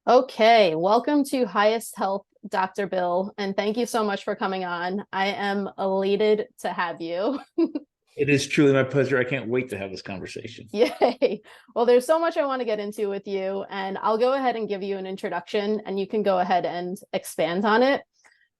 Okay, welcome to Highest Health, Dr. Bill, and thank you so much for coming on. I am elated to have you. It is truly my pleasure. I can't wait to have this conversation. Yay. Well, there's so much I want to get into with you, and I'll go ahead and give you an introduction, and you can go ahead and expand on it.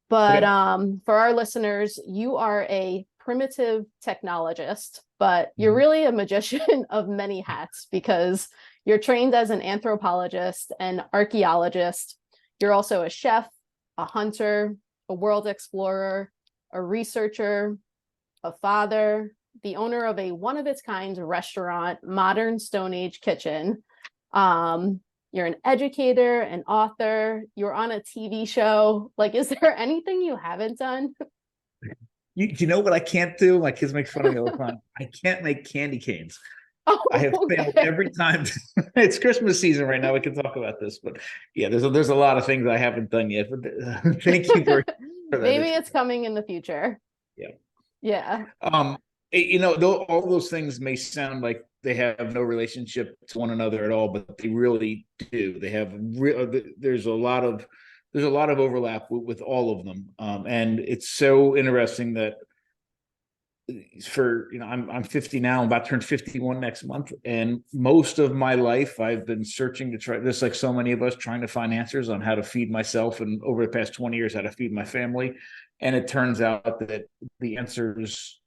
But Okay. for our listeners, you are a primitive technologist, but you're Mhm. really a magician of many hats because you're trained as an anthropologist and archaeologist. You're also a chef, a hunter, a world explorer, a researcher, a father, the owner of a one-of-its-kind restaurant, Modern Stone Age Kitchen. You're an educator, an author, you're on a TV show. Like, is there anything you haven't done? You know what I can't do? My kids make fun of me all the time. I can't make candy canes. I Oh, have failed okay. every time. It's Christmas season right now. We can talk about this, but yeah, there's a lot of things I haven't done yet. But thank you very much for that Maybe intro. it's coming in the future. Yeah. Yeah. All those things may sound like they have no relationship to one another at all, but they really do. They have real. There's a lot of overlap with all of them, and it's so interesting that I'm 50 now. I'm about to turn 51 next month, and most of my life I've been searching to try, just like so many of us, trying to find answers on how to feed myself, and over the past 20 years, how to feed my family. And it turns out that the answers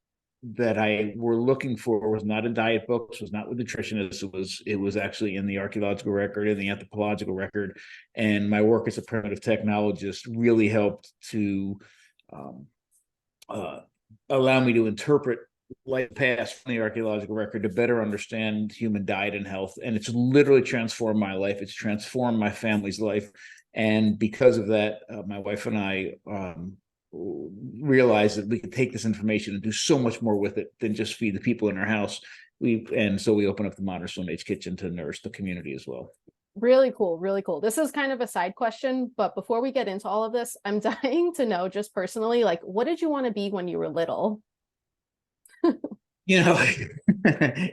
that I were looking for was not in diet books, was not with nutritionists. It was actually in the archaeological record, in the anthropological record, and my work as a primitive technologist really helped to um, uh, allow me to interpret life past from the archaeological record to better understand human diet and health. And it's literally transformed my life. It's transformed my family's life. And because of that, my wife and I realized that we could take this information and do so much more with it than just feed the people in our house. So we opened up the Modern Stone Age Kitchen to nourish the community as well. Really cool. Really cool. This is kind of a side question, but before we get into all of this, I'm dying to know just personally, like, what did you want to be when you were little? You know,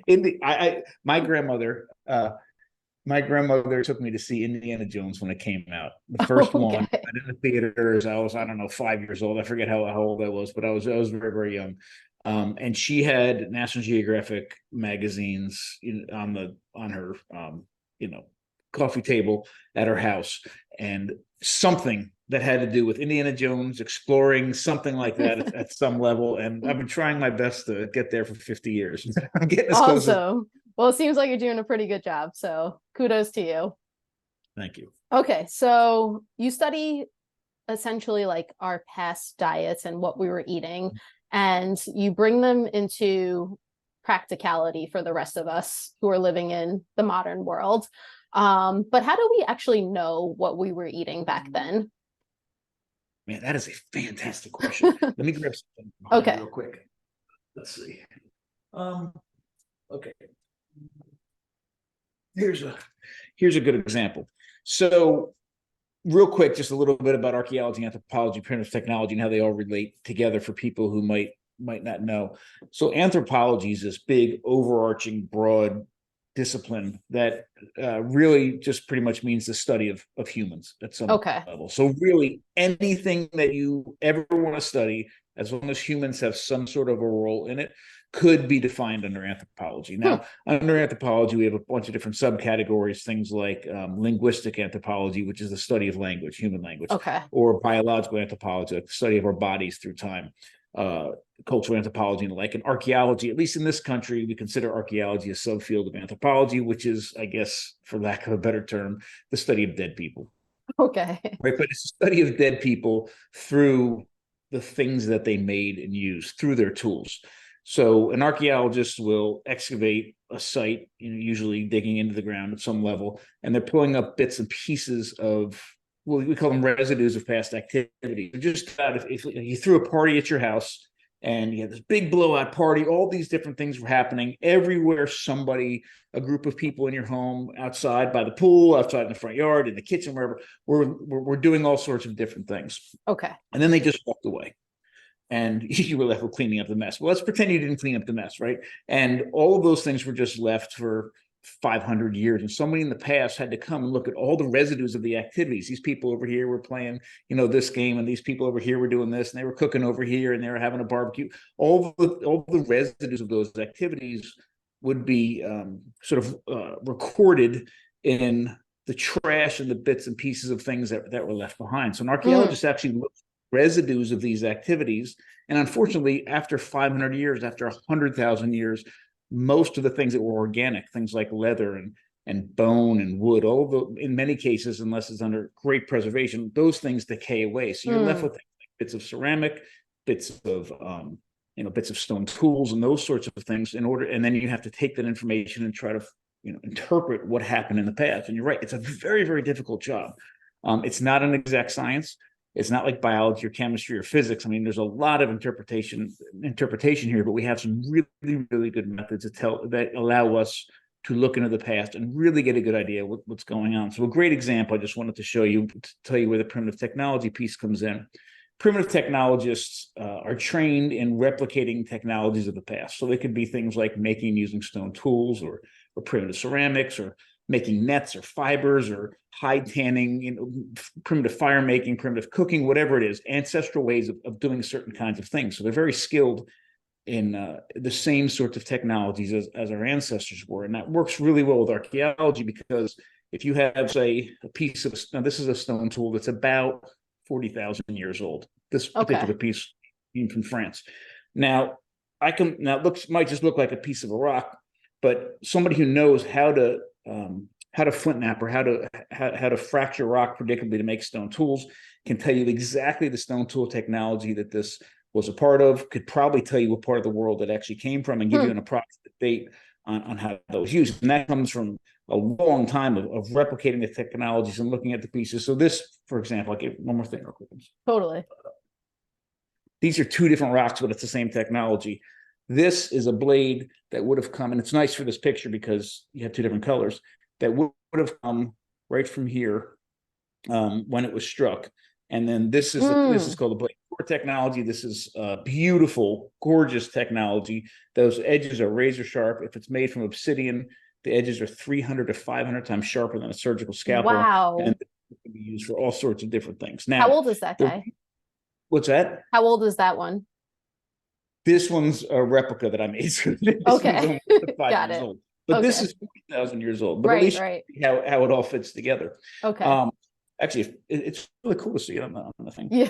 in the I my grandmother took me to see Indiana Jones when it came out. The first one, Okay. in the theaters. I don't know, 5 years old. I forget how old I was, but I was very, very young. And she had National Geographic magazines on her you know, coffee table at her house, and something that had to do with Indiana Jones exploring something like that at some level. And I've been trying my best to get there for 50 years. I'm getting as close as. Awesome. Well, it seems like you're doing a pretty good job. So kudos to you. Thank you. Okay. So you study essentially like our past diets and what we were eating, and you bring them into practicality for the rest of us who are living in the modern world. But how do we actually know what we were eating back then? Man, that is a fantastic question. Let me grab something behind me Okay. real quick. Let's see. Um, okay. Here's a here's a good example. So, real quick, just a little bit about archaeology, anthropology, primitive technology, and how they all relate together for people who might not know. So, anthropology is this big, overarching, broad discipline that really just pretty much means the study of humans at some Okay. level. So, really, anything that you ever want to study, as long as humans have some sort of a role in it, could be defined under anthropology. Hmm. Now, under anthropology, we have a bunch of different subcategories, things like linguistic anthropology, which is the study of language, human language, Okay. or biological anthropology, like the study of our bodies through time, uh, cultural anthropology, and the like. And archaeology, at least in this country, we consider archaeology a subfield of anthropology, which is, I guess, for lack of a better term, the study of dead people. Okay. Right, but it's a study of dead people through the things that they made and used, through their tools. So an archaeologist will excavate a site, usually digging into the ground at some level, and they're pulling up bits and pieces of, well, we call them residues of past activity. Just about if you threw a party at your house and you had this big blowout party, all these different things were happening everywhere. A group of people in your home, outside by the pool, outside in the front yard, in the kitchen, wherever, we're doing all sorts of different things. Okay. And then they just walked away, and you were left with cleaning up the mess. Well, let's pretend you didn't clean up the mess, right? And all of those things were just left for 500 years, and somebody in the past had to come and look at all the residues of the activities. These people over here were playing, this game, and these people over here were doing this, and they were cooking over here, and they were having a barbecue. All the residues of those activities would be recorded in the trash and the bits and pieces of things that were left behind. So an archaeologist actually looks at residues of these activities. And unfortunately, after 500 years, after 100,000 years, most of the things that were organic, things like leather and bone and wood, in many cases, unless it's under great preservation, those things decay away. So you're left with things like bits of ceramic, bits of bits of stone tools, and those sorts of things. And then you have to take that information and try to interpret what happened in the past. And you're right, it's a very, very difficult job. It's not an exact science. It's not like biology or chemistry or physics. I mean, there's a lot of interpretation here, but we have some really, really good methods that allow us to look into the past and really get a good idea what's going on. So a great example I just wanted to show you, to tell you where the primitive technology piece comes in. Primitive technologists are trained in replicating technologies of the past. So they could be things like making and using stone tools, or primitive ceramics, or making nets or fibers, or hide tanning, primitive fire making, primitive cooking, whatever it is, ancestral ways of doing certain kinds of things. So they're very skilled in the same sorts of technologies as our ancestors were. And that works really well with archaeology, because if you have, say, a piece of, now this is a stone tool that's about 40,000 years old, this particular piece came from France. Now, it might just look like a piece of a rock, but somebody who knows how to flint knap, or how to fracture rock predictably to make stone tools, can tell you exactly the stone tool technology that this was a part of, could probably tell you what part of the world it actually came from, and give you an approximate date on how that was used. And that comes from a long time of replicating the technologies and looking at the pieces. So this, for example, I'll give one more thing real quick. Totally. These are two different rocks, but it's the same technology. This is a blade that would have come, and it's nice for this picture because you have two different colors, that would have come right from here when it was struck. And then this is called the blade core technology. This is beautiful, gorgeous technology. Those edges are razor sharp. If it's made from obsidian, the edges are 300 to 500 times sharper than a surgical scalpel. Wow. And it can be used for all sorts of different things. Now, how old is that guy? What's that? How old is that one? This one's a replica that I made. So this okay. one's 5 Got years it. old. But this is 40,000 years old. But right, at least right. how it all fits together. Okay. Actually, it's really cool to see it on the thing. Yeah.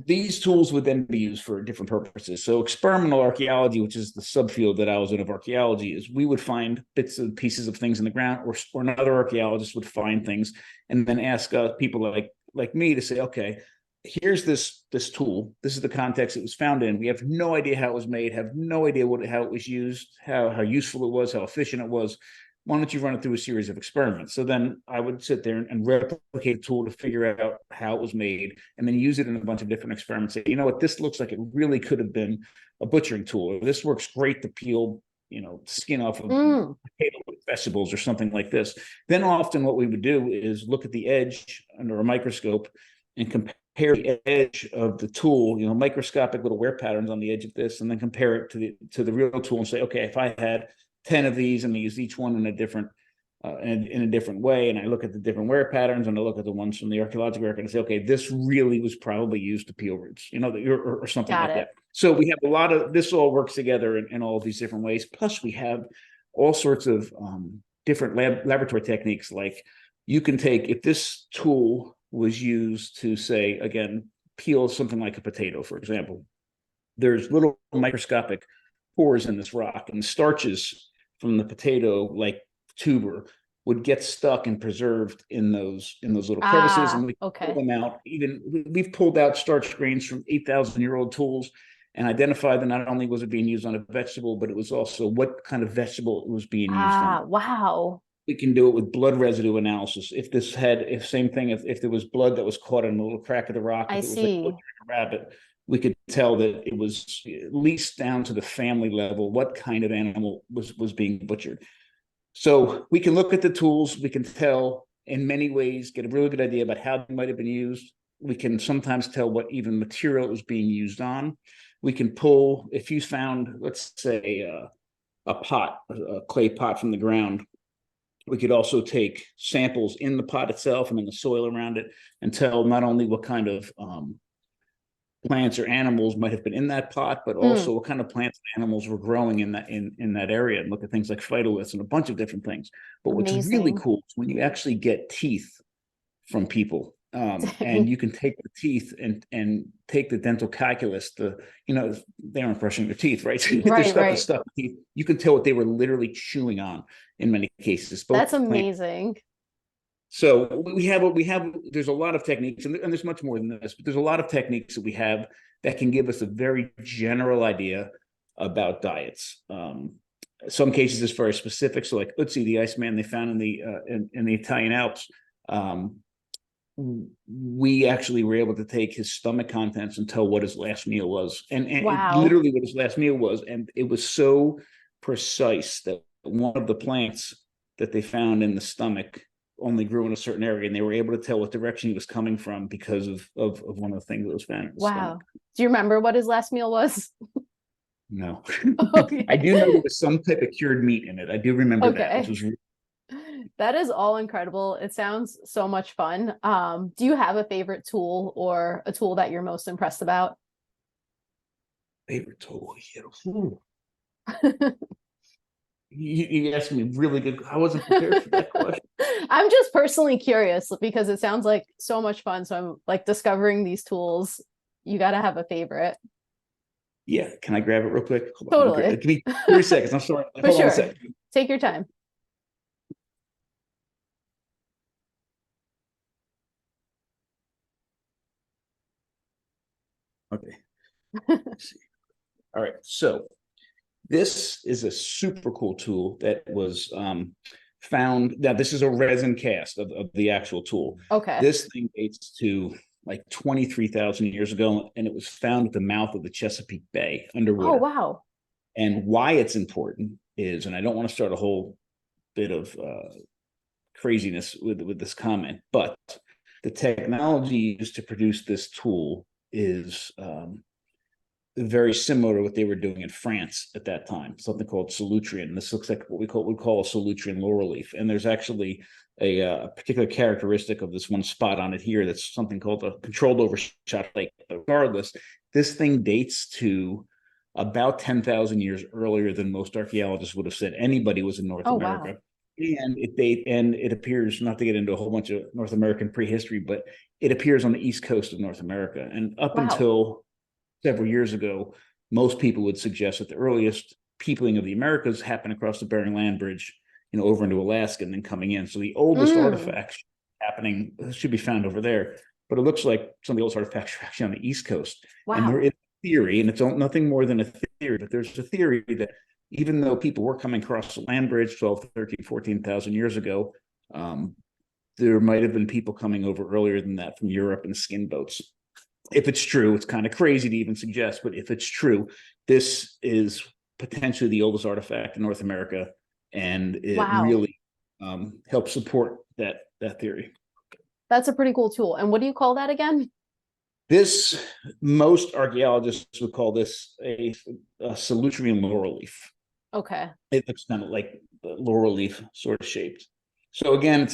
These tools would then be used for different purposes. So experimental archaeology, which is the subfield that I was in of archaeology, is we would find bits and pieces of things in the ground, or another archaeologist would find things and then ask people like me to say, okay, here's this tool. This is the context it was found in. We have no idea how it was made, have no idea how it was used, how useful it was, how efficient it was. Why don't you run it through a series of experiments? So then I would sit there and replicate the tool to figure out how it was made, and then use it in a bunch of different experiments. Say, you know what, this looks like it really could have been a butchering tool. Or this works great to peel, skin off of potato vegetables or something like this. Then often what we would do is look at the edge under a microscope and compare the edge of the tool, microscopic little wear patterns on the edge of this, and then compare it to the real tool and say, okay, if I had 10 of these and I use each one in a different way, and I look at the different wear patterns, and I look at the ones from the archaeological record and say, okay, this really was probably used to peel roots, or something like that. So we have a lot of this, all works together in all of these different ways. Plus we have all sorts of different laboratory techniques. Like, you can take, if this tool was used to, say, again, peel something like a potato, for example, there's little microscopic pores in this rock, and starches from the potato, like tuber, would get stuck and preserved in those little crevices, and we pull them out. We've pulled out starch grains from 8,000-year-old tools and identified that not only was it being used on a vegetable, but it was also what kind of vegetable it was being used on. Wow. We can do it with blood residue analysis. If there was blood that was caught in a little crack of the rock, if it was like a rabbit, we could tell that it was at least down to the family level what kind of animal was being butchered. So we can look at the tools. We can tell in many ways, get a really good idea about how they might have been used. We can sometimes tell what even material it was being used on. We can pull, if you found, let's say, a pot, a clay pot from the ground. We could also take samples in the pot itself and in the soil around it and tell not only what kind of plants or animals might have been in that pot, but also what kind of plants and animals were growing in that area, and look at things like phytoliths and a bunch of different things. But what's really cool is when you actually get teeth from people, and you can take the teeth and take the dental calculus, they aren't brushing their teeth, right? There's stuff that's stuck in teeth. You can tell what they were literally chewing on in many cases. That's amazing. So we have there's a lot of techniques, and there's much more than this, but there's a lot of techniques that we have that can give us a very general idea about diets. Some cases it's very specific. So like Ötzi, the Iceman they found in the Italian Alps, we actually were able to take his stomach contents and tell what his last meal was, and literally what his last meal was. And it was so precise that one of the plants that they found in the stomach only grew in a certain area, and they were able to tell what direction he was coming from because of one of the things that was found in the stomach. Do you remember what his last meal was? No. Okay. I do know there was some type of cured meat in it. I do remember that, which was really... That is all incredible. It sounds so much fun. Do you have a favorite tool or a tool that you're most impressed about? Favorite tool? You asked me really good. I wasn't prepared for that question. I'm just personally curious because it sounds like so much fun. So I'm like discovering these tools. You got to have a favorite. Yeah. Can I grab it real quick? Totally. Give me 30 seconds. I'm sorry. For sure. Take your time. Okay. Let's see. All right. So this is a super cool tool that was found. Now, this is a resin cast of the actual tool. Okay. This thing dates to like 23,000 years ago, and it was found at the mouth of the Chesapeake Bay underwater. Oh, wow. And why it's important is, and I don't want to start a whole bit of craziness with this comment, but the technology used to produce this tool is very similar to what they were doing in France at that time, something called Solutrean. This looks like what we call a Solutrean laurel leaf. And there's actually a particular characteristic of this one spot on it here that's something called a controlled overshot lake. But regardless, this thing dates to about 10,000 years earlier than most archaeologists would have said anybody was in North America. Wow. And it appears, not to get into a whole bunch of North American prehistory, but it appears on the east coast of North America. And up until several years ago, most people would suggest that the earliest peopling of the Americas happened across the Bering Land Bridge, over into Alaska and then coming in. So the oldest artifacts happening should be found over there. But it looks like some of the oldest artifacts are actually on the east coast. Wow. And there is a theory, and it's nothing more than a theory, but there's a theory that even though people were coming across the land bridge 12, 13, 14,000 years ago, there might have been people coming over earlier than that from Europe in skin boats. If it's true, it's kind of crazy to even suggest, but if it's true, this is potentially the oldest artifact in North America, and it really helps support that theory. That's a pretty cool tool. And what do you call that again? Most archaeologists would call this a Solutrean laurel leaf. Okay. It looks kind of like the laurel leaf sort of shaped. So again,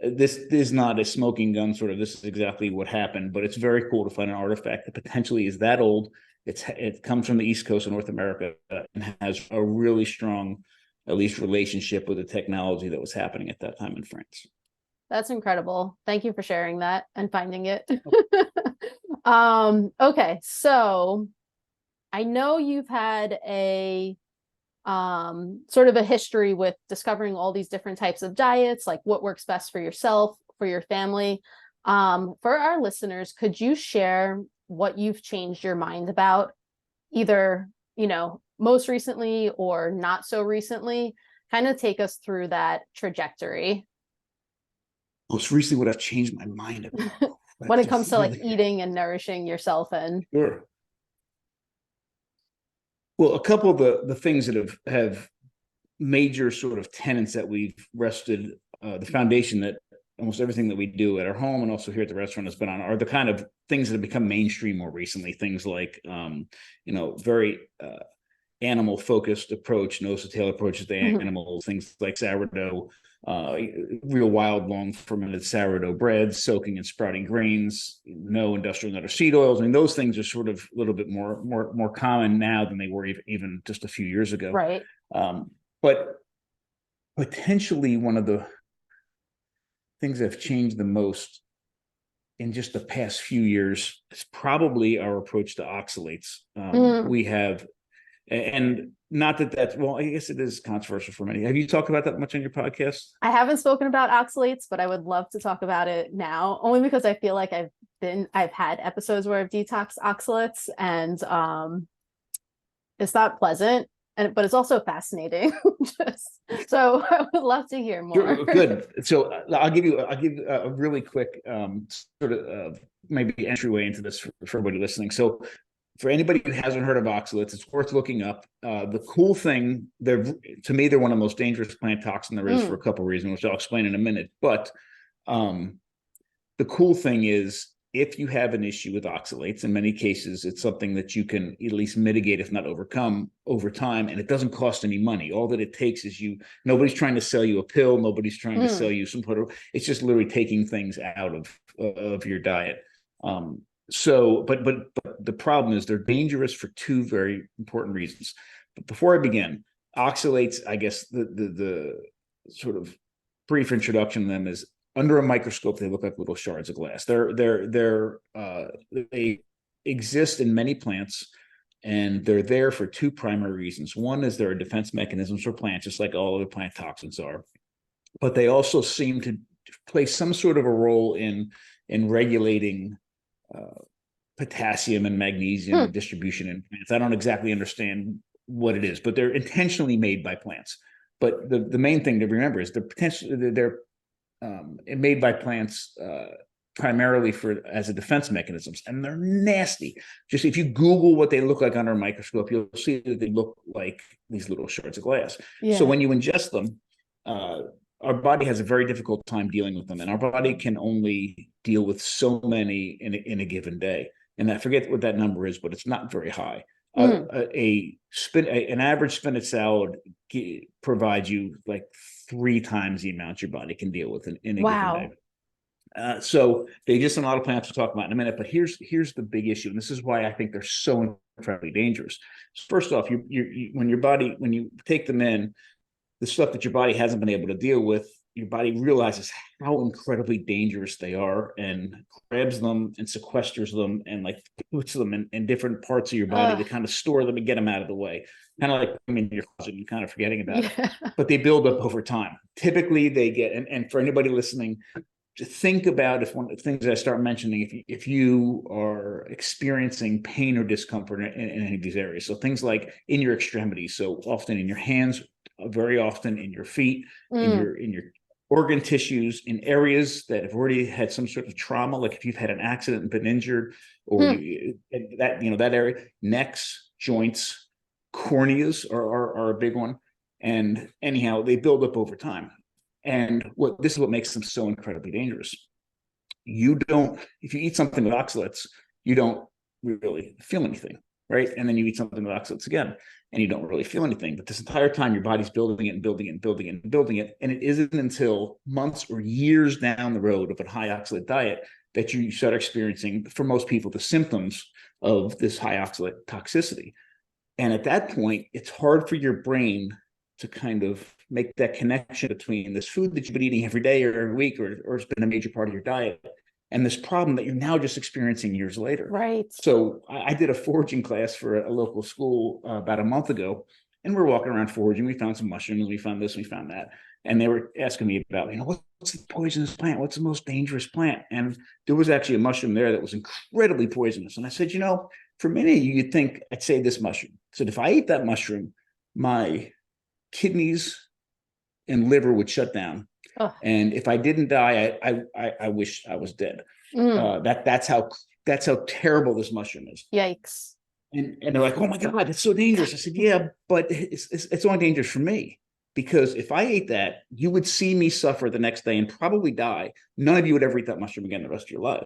this is not a smoking gun sort of, this is exactly what happened, but it's very cool to find an artifact that potentially is that old. It comes from the East Coast of North America and has a really strong, at least, relationship with the technology that was happening at that time in France. That's incredible. Thank you for sharing that and finding it. Okay, so I know you've had a sort of a history with discovering all these different types of diets, like what works best for yourself, for your family. For our listeners, could you share what you've changed your mind about, either, most recently or not so recently? Kind of take us through that trajectory. Most recently, what I've changed my mind about when it comes to like eating and nourishing yourself and. Sure. Well, a couple of the things that have major sort of tenets that we've rested, the foundation that almost everything that we do at our home and also here at the restaurant has been on, are the kind of things that have become mainstream more recently. Things like, very animal focused approach, nose to tail approaches to Mhm. animals, things like sourdough, real wild long fermented sourdough bread, soaking and sprouting grains, no industrial nut or seed oils. I mean, those things are sort of a little bit more common now than they were even just a few years ago. Right. But potentially one of the things that have changed the most in just the past few years is probably our approach to oxalates. We have, and not that that's, well, I guess it is controversial for many. Have you talked about that much on your podcast? I haven't spoken about oxalates, but I would love to talk about it now, only because I feel like I've had episodes where I've detoxed oxalates, and it's not pleasant, but it's also fascinating. So I would love to hear more. Good. So I'll give you a really quick sort of maybe entryway into this for everybody listening. So for anybody who hasn't heard of oxalates, it's worth looking up. The cool thing, to me, they're one of the most dangerous plant toxin there is for a couple of reasons, which I'll explain in a minute. But the cool thing is, if you have an issue with oxalates, in many cases, it's something that you can at least mitigate, if not overcome, over time, and it doesn't cost any money. All that it takes is nobody's trying to sell you a pill, nobody's trying to sell you some sort of, it's just literally taking things out of your diet. So, but the problem is they're dangerous for two very important reasons. But before I begin, oxalates, I guess the sort of brief introduction to them is, under a microscope, they look like little shards of glass. They exist in many plants, and they're there for two primary reasons. One is they're a defense mechanisms for plants, just like all other plant toxins are. But they also seem to play some sort of a role in regulating potassium and magnesium distribution in plants. I don't exactly understand what it is, but they're intentionally made by plants. But the main thing to remember is they're made by plants primarily as a defense mechanisms, and they're nasty. Just if you Google what they look like under a microscope, you'll see that they look like these little shards of glass. Yeah. So when you ingest them, our body has a very difficult time dealing with them, and our body can only deal with so many in a given day. And I forget what that number is, but it's not very high. An average spinach salad provides you like 3 times the amount your body can deal with in a given day. So they exist in a lot of plants we'll talk about in a minute, but here's the big issue, and this is why I think they're so incredibly dangerous. First off, when you take them in, the stuff that your body hasn't been able to deal with, your body realizes how incredibly dangerous they are and grabs them and sequesters them and like puts them in different parts of your body to kind of store them and get them out of the way. Kind of like in your closet and kind of forgetting about it. But they build up over time. Typically they get, and for anybody listening, to think about, if one of the things I start mentioning, if you are experiencing pain or discomfort in any of these areas, so things like in your extremities, so often in your hands, very often in your feet, in your organ tissues, in areas that have already had some sort of trauma, like if you've had an accident and been injured, or that area, necks, joints, corneas are a big one. And anyhow, they build up over time. And this is what makes them so incredibly dangerous. If you eat something with oxalates, you don't really feel anything, right? And then you eat something with oxalates again, and you don't really feel anything. But this entire time, your body's building it and building it and building it and building it. And it isn't until months or years down the road of a high oxalate diet that you start experiencing, for most people, the symptoms of this high oxalate toxicity. And at that point, it's hard for your brain to kind of make that connection between this food that you've been eating every day or every week, or it's been a major part of your diet, and this problem that you're now just experiencing years later. Right. So I did a foraging class for a local school about a month ago, and we're walking around foraging. We found some mushrooms, we found this, we found that. And they were asking me about, what's the poisonous plant? What's the most dangerous plant? And there was actually a mushroom there that was incredibly poisonous. And I said, for many of you, you'd think I'd say this mushroom. So if I ate that mushroom, my kidneys and liver would shut down. And if I didn't die, I wish I was dead. That's how terrible this mushroom is. Yikes. And they're like, oh my God, it's so dangerous. I said, yeah, but it's only dangerous for me, because if I ate that, you would see me suffer the next day and probably die. None of you would ever eat that mushroom again the rest of your life.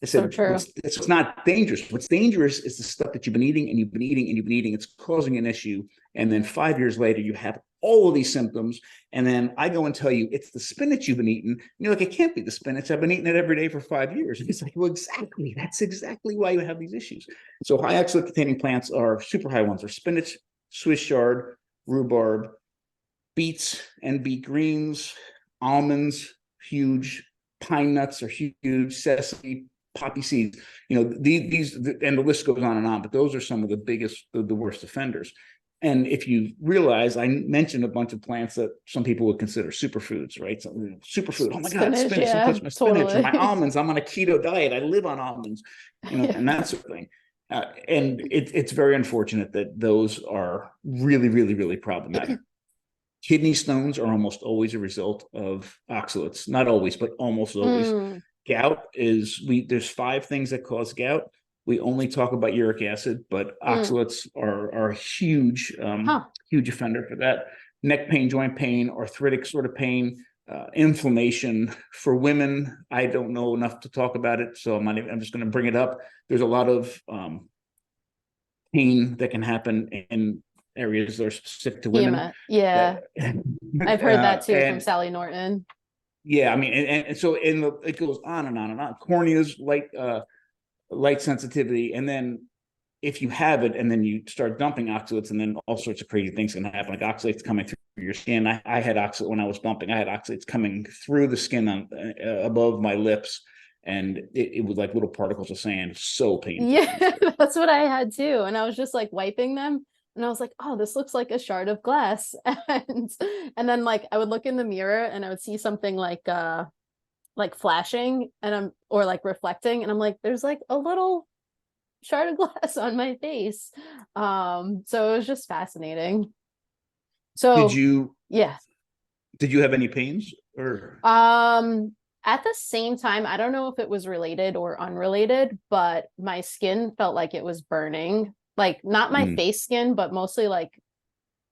I So said, true. it's not dangerous. What's dangerous is the stuff that you've been eating and you've been eating and you've been eating. It's causing an issue. And then 5 years later, you have all of these symptoms. And then I go and tell you, it's the spinach you've been eating. And you're like, it can't be the spinach. I've been eating it every day for 5 years. And it's like, well, exactly. That's exactly why you have these issues. So high oxalate containing plants are super high ones are spinach, Swiss chard, rhubarb, beets and beet greens, almonds, huge, pine nuts are huge, sesame, poppy seeds. These, and the list goes on and on, but those are some of the biggest, the worst offenders. And if you realize, I mentioned a bunch of plants that some people would consider superfoods, right? So, superfood. Oh my God, spinach! Don't touch my spinach or my almonds. I'm on a keto diet. I live on almonds, and that sort of thing. And it's very unfortunate that those are really, really, really problematic. Kidney stones are almost always a result of oxalates. Not always, but almost always. Gout there's 5 things that cause gout. We only talk about uric acid, but oxalates are a huge, huge offender for that. Neck pain, joint pain, arthritic sort of pain, inflammation. For women, I don't know enough to talk about it, so I'm just going to bring it up. There's a lot of pain that can happen in areas that are specific to women. Yeah. I've heard that too from Sally Norton. Yeah, I mean, and so it goes on and on and on. Corneas, light sensitivity, and then if you have it, and then you start dumping oxalates, and then all sorts of crazy things can happen, like oxalates coming through your skin. I had oxalate when I was dumping. I had oxalates coming through the skin above my lips, and it was like little particles of sand. So painful. Yeah, that's what I had too, and I was just like wiping them. And I was like, oh, this looks like a shard of glass. And then like I would look in the mirror and I would see something like flashing or like reflecting. And I'm like, there's like a little shard of glass on my face. So it was just fascinating. So did you have any pains or at the same time, I don't know if it was related or unrelated, but my skin felt like it was burning. Like not my face skin, but mostly like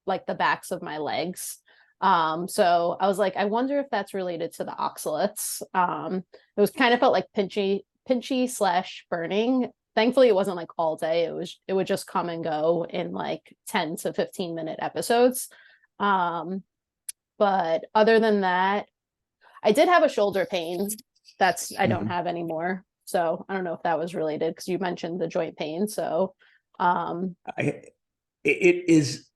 the backs of my legs. So I was like, I wonder if that's related to the oxalates. It was kind of felt like pinchy / burning. Thankfully, it wasn't like all day. It would just come and go in like 10 to 15-minute episodes. But other than that, I did have a shoulder pain I don't have anymore. So I don't know if that was related because you mentioned the joint pain. So it is.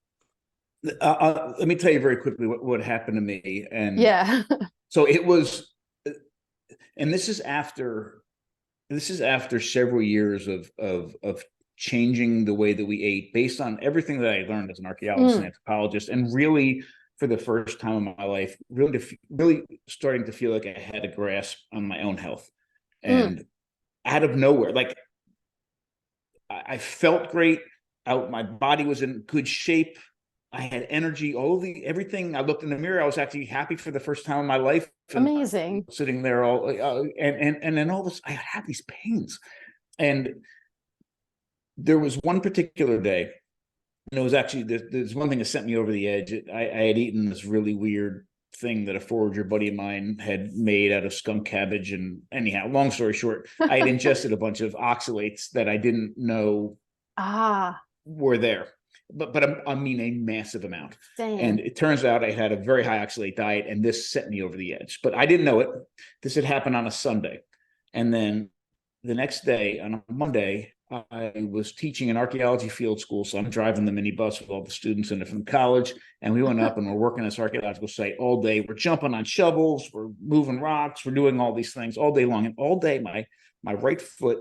Let me tell you very quickly what happened to me. And yeah, so it was, and this is after several years of changing the way that we ate based on everything that I learned as an archaeologist and anthropologist, and really for the first time in my life, really starting to feel like I had a grasp on my own health. And out of nowhere, like I felt great. My body was in good shape. I had energy. Everything. I looked in the mirror. I was actually happy for the first time in my life. Amazing. Sitting there all, and then all this, I had these pains, and there was one particular day, and it was actually there's one thing that sent me over the edge. I had eaten this really weird thing that a forager buddy of mine had made out of skunk cabbage, and anyhow, long story short, I had ingested a bunch of oxalates that I didn't know were there, but I mean a massive amount. Dang. And it turns out I had a very high oxalate diet, and this set me over the edge, but I didn't know it. This had happened on a Sunday, and then the next day on a Monday, I was teaching an archaeology field school, so I'm driving the minibus with all the students in it from college, and we went up and we're working this archaeological site all day. We're jumping on shovels, we're moving rocks, we're doing all these things all day long, and all day my right foot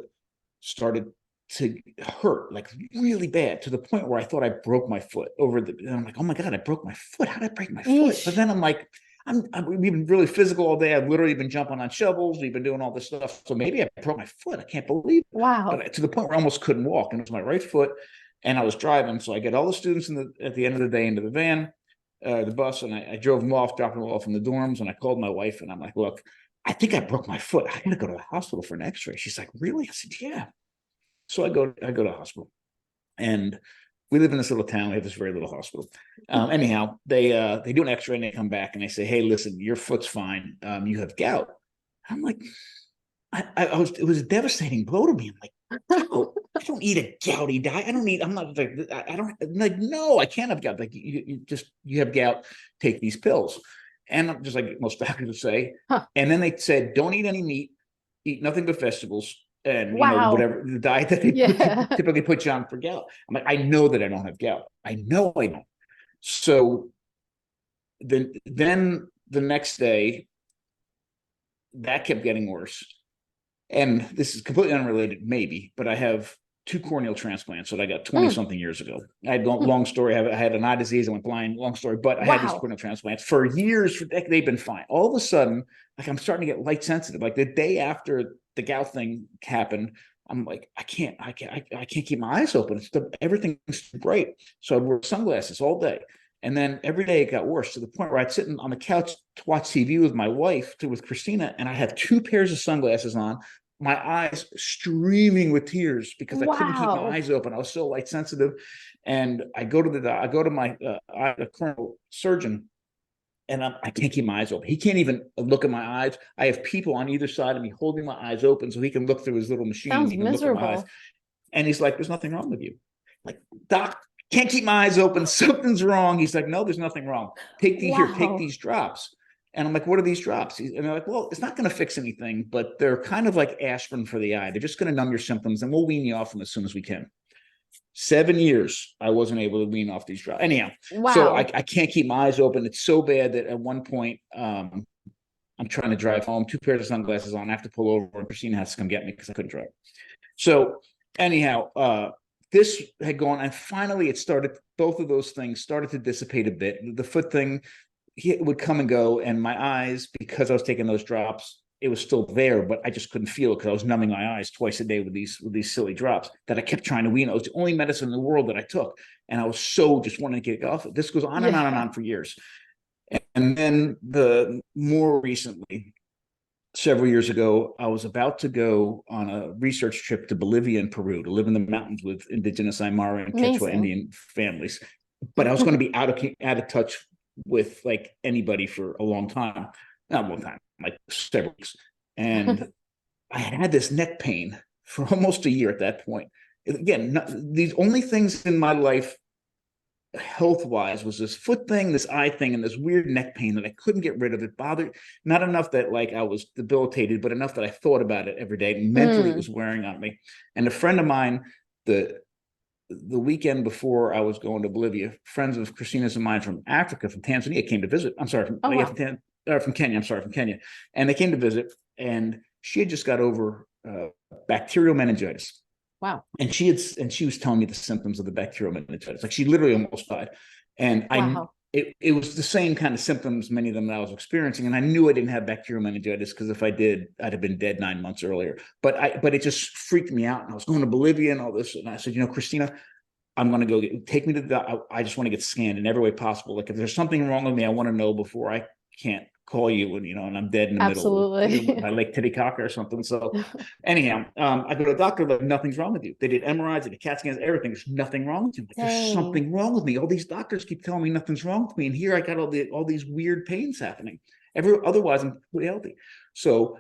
started to hurt like really bad, to the point where I thought I broke my foot and I'm like, oh my God, I broke my foot. How did I break my foot? But then I'm like, we've been really physical all day. I've literally been jumping on shovels. We've been doing all this stuff. So maybe I broke my foot. I can't believe it. Wow. But to the point where I almost couldn't walk. And it was my right foot. And I was driving. So I get all the students at the end of the day into the van, the bus, and I drove them off, dropped them off in the dorms. And I called my wife and I'm like, look, I think I broke my foot. I got to go to the hospital for an x-ray. She's like, really? I said, yeah. So I go to the hospital, and we live in this little town. We have this very little hospital. Anyhow, they do an x-ray and they come back and they say, hey, listen, your foot's fine. You have gout. I'm like, it was a devastating blow to me. I'm like, oh, I don't eat a gouty diet. I'm not like, I don't I'm like, no, I can't have gout. Like you have gout, take these pills. And I'm just like most doctors would say. Huh. And then they said, don't eat any meat, eat nothing but vegetables. And Wow. whatever the diet that they Yeah. typically put you on for gout. I'm like, I know that I don't have gout. I know I don't. So then the next day, that kept getting worse. And this is completely unrelated, maybe, but I have 2 corneal transplants that I got 20 something years ago. I had long story. I had an eye disease. I went blind. Long story, but I had these Wow. corneal transplants for years. They've been fine. All of a sudden, like I'm starting to get light sensitive. Like the day after the gout thing happened, I'm like, I can't keep my eyes open. Everything's bright. So I'd wear sunglasses all day. And then every day it got worse to the point where I'd sit on the couch to watch TV with my wife, with Christina, and I have 2 pairs of sunglasses on, my eyes streaming with tears because I couldn't keep my Wow. eyes open. I was so light sensitive. And I go to my current surgeon, and I can't keep my eyes open. He can't even look at my eyes. I have people on either side of me holding my eyes open so he can look through his little machine. Sounds He can look at my eyes. miserable. And he's like, there's nothing wrong with you. Like, doc, can't keep my eyes open. Something's wrong. He's like, no, there's nothing wrong. Take Wow. these drops. And I'm like, what are these drops? And they're like, well, it's not going to fix anything, but they're kind of like aspirin for the eye. They're just going to numb your symptoms, and we'll wean you off them as soon as we can. 7 years, I wasn't able to wean off these drops. Anyhow, so I Wow. can't keep my eyes open. It's so bad that at one point, I'm trying to drive home, 2 pairs of sunglasses on. I have to pull over, and Christina has to come get me because I couldn't drive. So anyhow, this had gone, and finally it started. Both of those things started to dissipate a bit. The foot thing, it would come and go, and my eyes, because I was taking those drops, it was still there, but I just couldn't feel it because I was numbing my eyes twice a day with these silly drops that I kept trying to wean. It was the only medicine in the world that I took, and I was so just wanting to get off it. This goes on and on and Yeah. on for years. And then the more recently, several years ago, I was about to go on a research trip to Bolivia and Peru to live in the mountains with indigenous Aymara and Quechua Amazing. Indian families. But I was going to be out of touch with like anybody for a long time. Not a long time, like several weeks. And I had this neck pain for almost a year at that point. Again, these only things in my life health wise was this foot thing, this eye thing, and this weird neck pain that I couldn't get rid of. It bothered, not enough that like I was debilitated, but enough that I thought about it every day. Mentally, it was wearing on me. And a friend of mine, the weekend before I was going to Bolivia, friends of Christina's and mine from Africa, from Tanzania, came to visit. I'm sorry, Oh, wow. from Kenya. I'm sorry, from Kenya. And they came to visit, and she had just got over bacterial meningitis. Wow. And she was telling me the symptoms of the bacterial meningitis. Like she literally almost died. And Wow. it was the same kind of symptoms, many of them that I was experiencing. And I knew I didn't have bacterial meningitis because if I did, I'd have been dead 9 months earlier. But it just freaked me out. And I was going to Bolivia and all this. And I said, Christina, I'm going to go take me to the, I just want to get scanned in every way possible. Like if there's something wrong with me, I want to know before I can't call you and I'm dead in the middle of my Absolutely. Lake Titicaca or something. So anyhow, I go to the doctor, like nothing's wrong with you. They did MRIs, they did CAT scans, everything. There's nothing wrong with you. Like, there's Dang. something wrong with me. All these doctors keep telling me nothing's wrong with me. And here I got all these weird pains happening. Otherwise I'm completely healthy. So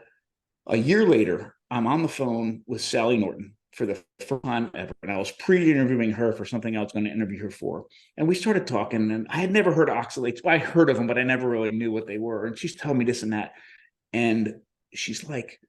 a year later, I'm on the phone with Sally Norton for the first time ever. And I was pre-interviewing her for something I was going to interview her for. And we started talking, and I had never heard of oxalates. Well, I heard of them, but I never really knew what they were. And she's telling me this and that. And she's like,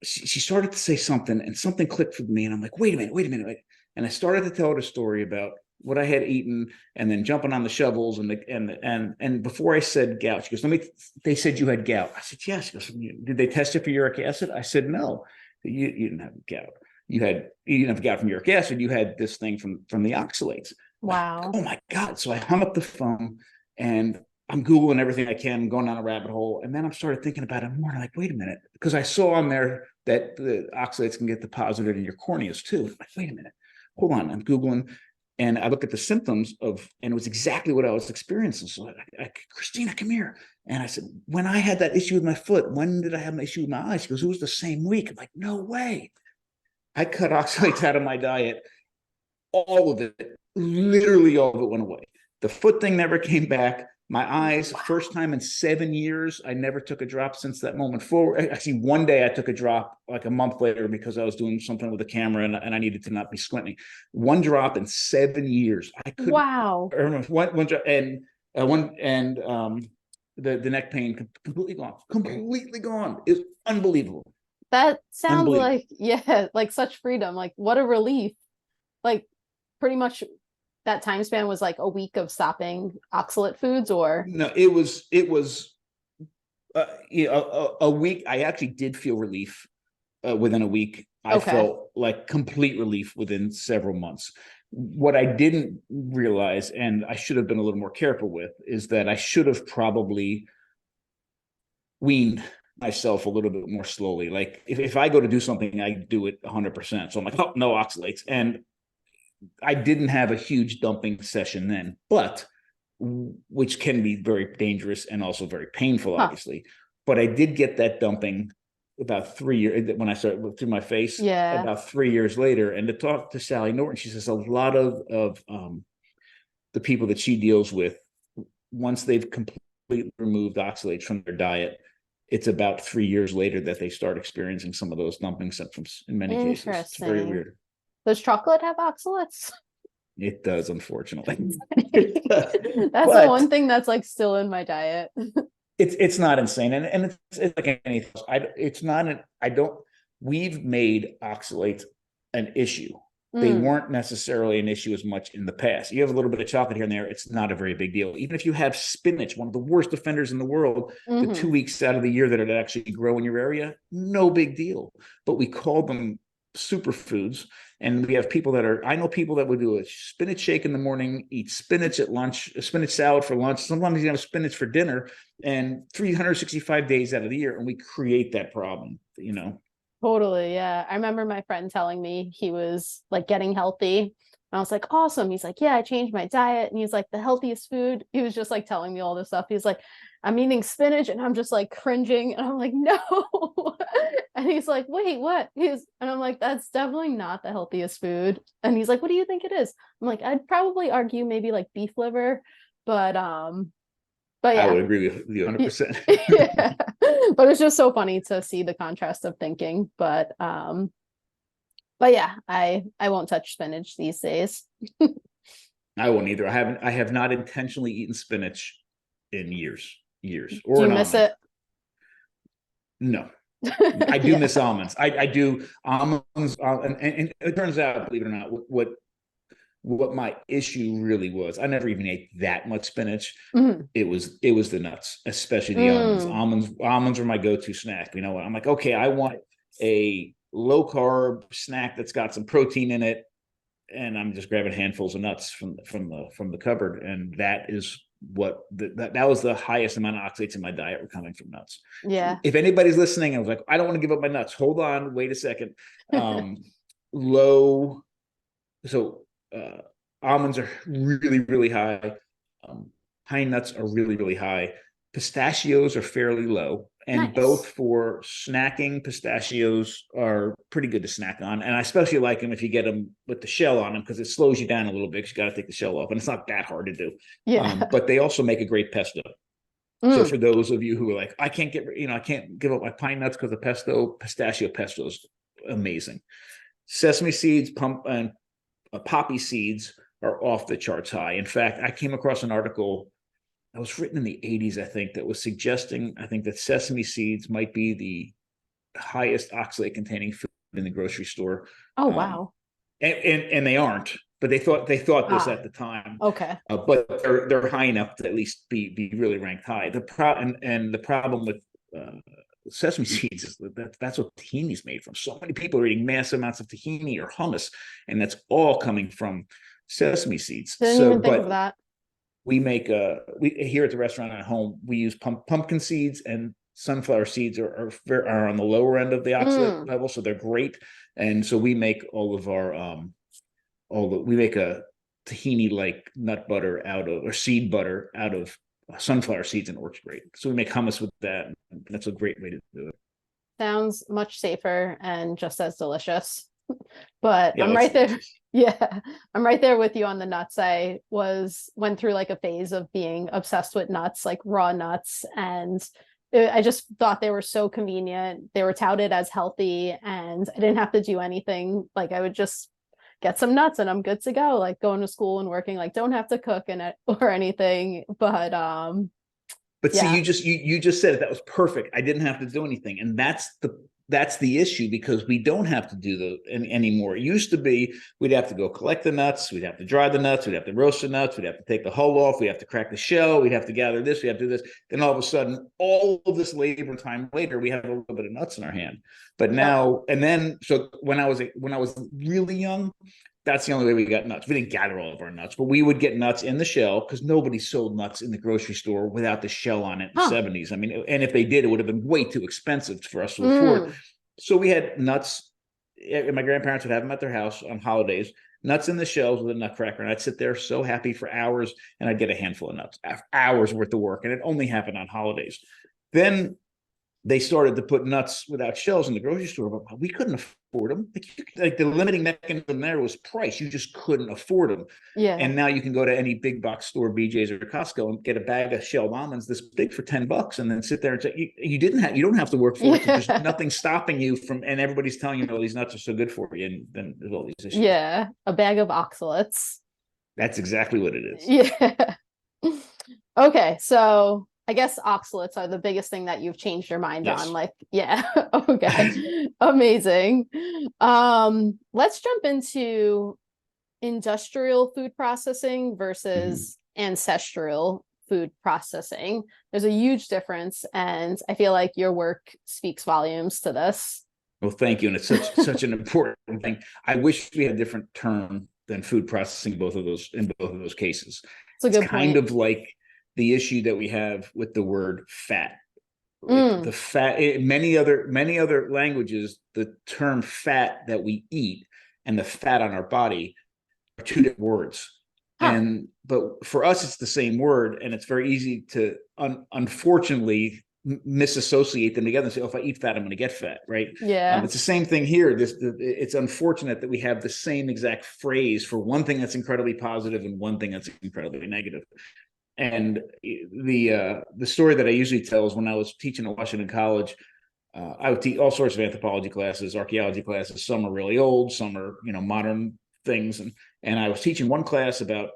she started to say something, and something clicked with me. And I'm like, wait a minute. And I started to tell her the story about what I had eaten, and then jumping on the shovels, and before I said gout, she goes, they said you had gout. I said, yes. She goes, did they test you for uric acid? I said, no, you didn't have gout. You didn't have gout from uric acid. You had this thing from the oxalates. Wow. Oh my God. So I hung up the phone, and I'm Googling everything I can, going down a rabbit hole. And then I started thinking about it more. Like, wait a minute, because I saw on there that the oxalates can get deposited in your corneas too. I'm like, wait a minute, hold on. I'm Googling, and I look at the symptoms and it was exactly what I was experiencing. So Christina, come here. And I said, when I had that issue with my foot, when did I have an issue with my eyes? She goes, it was the same week. I'm like, no way. I cut oxalates out of my diet. All of it, literally all of it went away. The foot thing never came back. My eyes, first time in 7 years, I never took a drop since that moment forward. Actually, one day I took a drop like a month later because I was doing something with the camera and I needed to not be squinting. One drop in 7 years. I couldn't. Wow. I remember one drop and the neck pain completely gone. It's unbelievable. That sounds Unbelievable. like, yeah, like such freedom. Like, what a relief. Like, pretty much that time span was like a week of stopping oxalate foods, or No, it was a week. I actually did feel relief within a week. I okay. felt like complete relief within several months. What I didn't realize, and I should have been a little more careful with, is that I should have probably weaned myself a little bit more slowly. Like if I go to do something, I do it 100%. So I'm like, oh, no oxalates. And I didn't have a huge dumping session then, but which can be very dangerous and also very painful, obviously. But I did get that dumping about 3 years when I started through my face. Yeah. About 3 years later, and to talk to Sally Norton, she says a lot of the people that she deals with, once they've completely removed oxalates from their diet, it's about 3 years later that they start experiencing some of those dumping symptoms. In many cases, it's very Interesting. weird. Does chocolate have oxalates? It does, unfortunately. That's the But one thing that's like still in my diet. it's not insane, and it's like anything else. It's not an I don't. We've made oxalates an issue. They weren't necessarily an issue as much in the past. You have a little bit of chocolate here and there, it's not a very big deal. Even if you have spinach, one of the worst offenders in the world, the 2 weeks out of the year that it actually grow in your area, no big deal. But we call them superfoods. And we have people that are, I know people that would do a spinach shake in the morning, eat spinach at lunch, a spinach salad for lunch. Sometimes you have spinach for dinner, and 365 days out of the year. And we create that problem, you know. Totally, yeah. I remember my friend telling me he was like getting healthy. And I was like, awesome. He's like, yeah, I changed my diet. And he's like, the healthiest food. He was just like telling me all this stuff. He's like, I'm eating spinach, and I'm just like cringing. And I'm like, no. And he's like, wait, what? And I'm like, that's definitely not the healthiest food. And he's like, what do you think it is? I'm like, I'd probably argue maybe like beef liver, but I yeah. would agree with you 100%. Yeah. But it's just so funny to see the contrast of thinking. But yeah, I won't touch spinach these days. I won't either. I have not intentionally eaten spinach in years. Or Do you an miss almond. it? No. I do Yeah. miss almonds. I do almonds, and it turns out, believe it or not, what my issue really was, I never even ate that much spinach. It was the nuts, especially the almonds. Almonds were my go-to snack. You know what? I'm like, okay, I want a low carb snack that's got some protein in it, and I'm just grabbing handfuls of nuts from the cupboard, and that is what that was the highest amount of oxalates in my diet were coming from nuts. Yeah. If anybody's listening, I was like, I don't want to give up my nuts. Hold on, wait a second. Low, so almonds are really, really high. Pine nuts are really, really high. Pistachios are fairly low. And Nice. both for snacking, pistachios are pretty good to snack on. And I especially like them if you get them with the shell on them, because it slows you down a little bit, because you got to take the shell off. And it's not that hard to do. Yeah. But they also make a great pesto. So for those of you who are like, I can't give up my pine nuts because of pesto, pistachio pesto is amazing. Sesame seeds, poppy seeds are off the charts high. In fact, I came across an article that was written in the 80s, I think, that was suggesting, I think, that sesame seeds might be the highest oxalate containing food in the grocery store. Oh, wow. And they aren't, but they thought this at the time. Okay. But they're high enough to at least be really ranked high. The problem with sesame seeds is that's what tahini is made from. So many people are eating massive amounts of tahini or hummus, and that's all coming from sesame seeds. Didn't even think of that. We make we here at the restaurant at home, we use pumpkin seeds, and sunflower seeds are on the lower end of the oxalate level, so they're great. And so we make all of our we make a tahini like nut butter or seed butter out of sunflower seeds, and it works great. So we make hummus with that, and that's a great way to do it. Sounds much safer and just as delicious. But Yeah, I'm right there. Yeah, I'm right there with you on the nuts. I went through like a phase of being obsessed with nuts, like raw nuts, and I just thought they were so convenient. They were touted as healthy, and I didn't have to do anything. Like I would just get some nuts and I'm good to go. Like going to school and working, like don't have to cook and or anything. But But see, yeah. you just said it. That was perfect. I didn't have to do anything, and that's the issue, because we don't have to do anymore. It used to be we'd have to go collect the nuts, we'd have to dry the nuts, we'd have to roast the nuts, we'd have to take the hull off, we'd have to crack the shell, we'd have to gather this, we have to do this. Then all of a sudden, all of this labor and time later, we have a little bit of nuts in our hand. But now, and then, so when I was really young, that's the only way we got nuts. We didn't gather all of our nuts, but we would get nuts in the shell, because nobody sold nuts in the grocery store without the shell on it in the 70s. I mean, and if they did, it would have been way too expensive for us to afford. So we had nuts, and my grandparents would have them at their house on holidays, nuts in the shells with a nutcracker. And I'd sit there so happy for hours, and I'd get a handful of nuts, hours worth of work. And it only happened on holidays. Then they started to put nuts without shells in the grocery store, but we couldn't afford them. Like the limiting mechanism there was price. You just couldn't afford them. Yeah. And now you can go to any big box store, BJ's or Costco, and get a bag of shelled almonds this big for $10, and then sit there and say you don't have to work for it. There's nothing stopping you from, and everybody's telling you, oh, these nuts are so good for you, and then there's all these issues. Yeah, a bag of oxalates. That's exactly what it is. Yeah. Okay, so I guess oxalates are the biggest thing that you've changed your mind on. Like, yeah. Okay. Amazing. Let's jump into industrial food processing versus ancestral food processing. There's a huge difference, and I feel like your work speaks volumes to this. Well, thank you. And it's such an important thing. I wish we had a different term than food processing in both of those cases. It's kind of like the issue that we have with the word fat. The fat, many other languages, the term fat that we eat and the fat on our body are two different words. But for us, it's the same word, and it's very easy to unfortunately misassociate them together and say, oh, if I eat fat, I'm going to get fat, right? Yeah. It's the same thing here. It's unfortunate that we have the same exact phrase for one thing that's incredibly positive and one thing that's incredibly negative. And the story that I usually tell is when I was teaching at Washington College, I would teach all sorts of anthropology classes, archaeology classes. Some are really old, some are modern things. And I was teaching one class about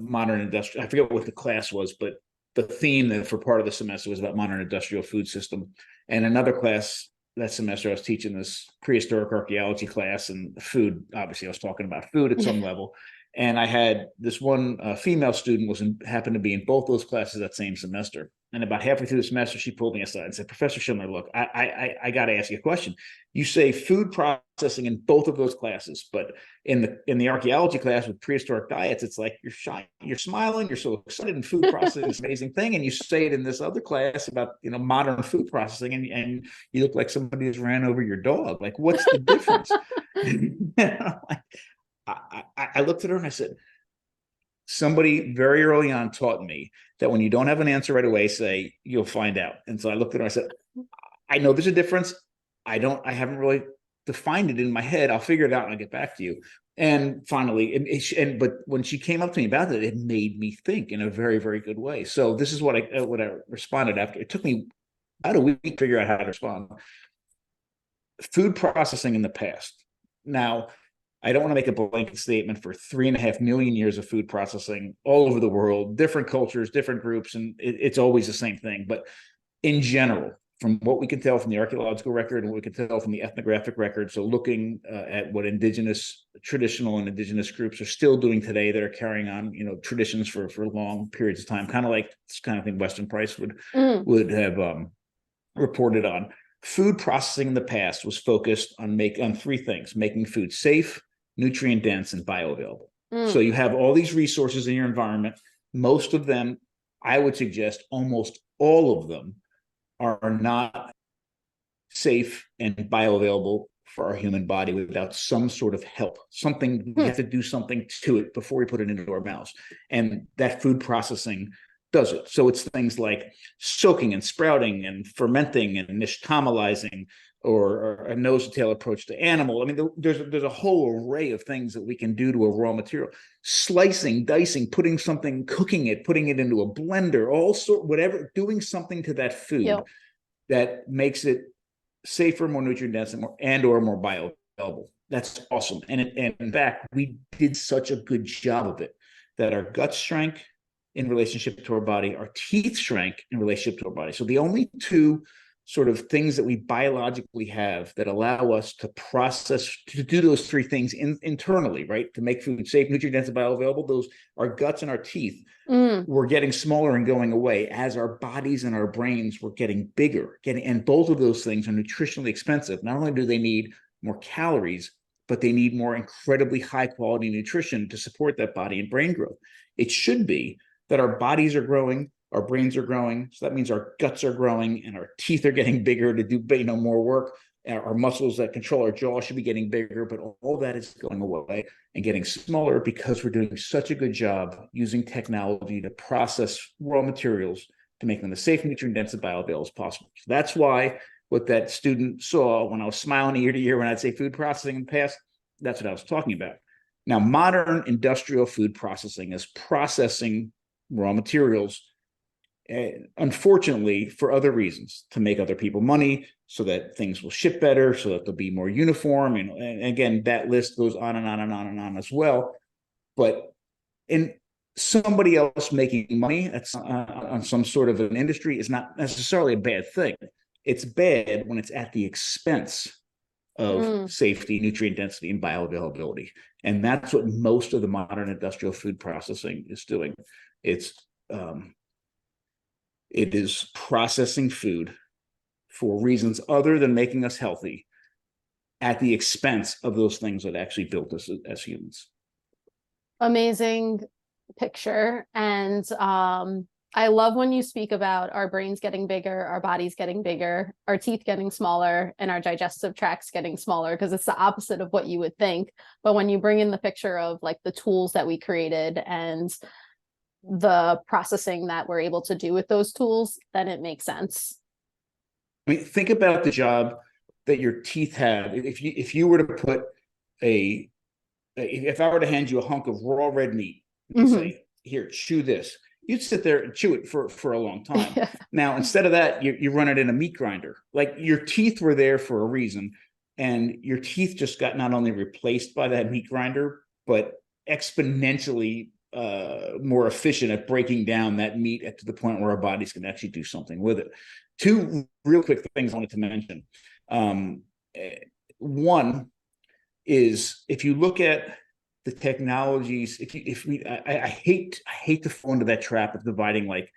modern industrial. I forget what the class was, but the theme that for part of the semester was about modern industrial food system. And another class that semester, I was teaching this prehistoric archaeology class, and food. Obviously, I was talking about food at some level. And I had this one female student happened to be in both those classes that same semester. And about halfway through the semester, she pulled me aside and said, Professor Schindler, look, I got to ask you a question. You say food processing in both of those classes, but in the archaeology class with prehistoric diets, it's like you're shy, you're smiling, you're so excited, and food processing is an amazing thing. And you say it in this other class about modern food processing, and you look like somebody has ran over your dog. Like, what's the difference? I looked at her and I said, somebody very early on taught me that when you don't have an answer right away, say, you'll find out. And so I looked at her and I said, I know there's a difference. I haven't really defined it in my head. I'll figure it out and I'll get back to you. And finally, but when she came up to me about it, it made me think in a very, very good way. So this is what I responded after. It took me about a week to figure out how to respond. Food processing in the past. Now, I don't want to make a blanket statement for 3.5 million years of food processing all over the world, different cultures, different groups, and it's always the same thing. But in general, from what we can tell from the archaeological record and what we can tell from the ethnographic record, so looking at what traditional and indigenous groups are still doing today that are carrying on, traditions for long periods of time, kind of like this kind of thing Weston Price would have reported on. Food processing in the past was focused on three things: making food safe, nutrient dense, and bioavailable. So you have all these resources in your environment. Most of them, I would suggest almost all of them, are not safe and bioavailable for our human body without some sort of help. We have to do something to it before we put it into our mouths. And that food processing does it. So it's things like soaking and sprouting and fermenting and nixtamalizing, or a nose to tail approach to animal. I mean, there's a whole array of things that we can do to a raw material. Slicing, dicing, putting something, cooking it, putting it into a blender, whatever, doing something to that food that makes it safer, more nutrient dense, and or more bioavailable. That's awesome. And in fact, we did such a good job of it that our guts shrank in relationship to our body, our teeth shrank in relationship to our body. So the only two sort of things that we biologically have that allow us to process, to do those three things internally, right? To make food safe, nutrient dense, and bioavailable, those, our guts and our teeth, were getting smaller and going away as our bodies and our brains were getting bigger. And both of those things are nutritionally expensive. Not only do they need more calories, but they need more incredibly high quality nutrition to support that body and brain growth. It should be that our bodies are growing, our brains are growing, so that means our guts are growing and our teeth are getting bigger to do more work. Our muscles that control our jaw should be getting bigger, but all that is going away and getting smaller because we're doing such a good job using technology to process raw materials to make them as safe, nutrient dense, and bioavailable as possible. So that's why what that student saw when I was smiling ear to ear when I'd say food processing in the past, that's what I was talking about. Now, modern industrial food processing is processing raw materials, unfortunately, for other reasons, to make other people money, so that things will ship better, so that they'll be more uniform. And again, that list goes on and on and on and on as well. But in somebody else making money on some sort of an industry is not necessarily a bad thing. It's bad when it's at the expense of safety, nutrient density, and bioavailability. And that's what most of the modern industrial food processing is doing. It is processing food for reasons other than making us healthy at the expense of those things that actually built us as humans. Amazing picture. And I love when you speak about our brains getting bigger, our bodies getting bigger, our teeth getting smaller, and our digestive tracts getting smaller, because it's the opposite of what you would think. But when you bring in the picture of like the tools that we created and the processing that we're able to do with those tools, then it makes sense. I mean, think about the job that your teeth have. If you were to put if I were to hand you a hunk of raw red meat and say, here, chew this, you'd sit there and chew it for a long time. Yeah. Now, instead of that, you run it in a meat grinder. Like, your teeth were there for a reason, and your teeth just got not only replaced by that meat grinder, but exponentially more efficient at breaking down that meat to the point where our bodies can actually do something with it. Two real quick things I wanted to mention. One is, if you look at the technologies, I hate to fall into that trap of dividing like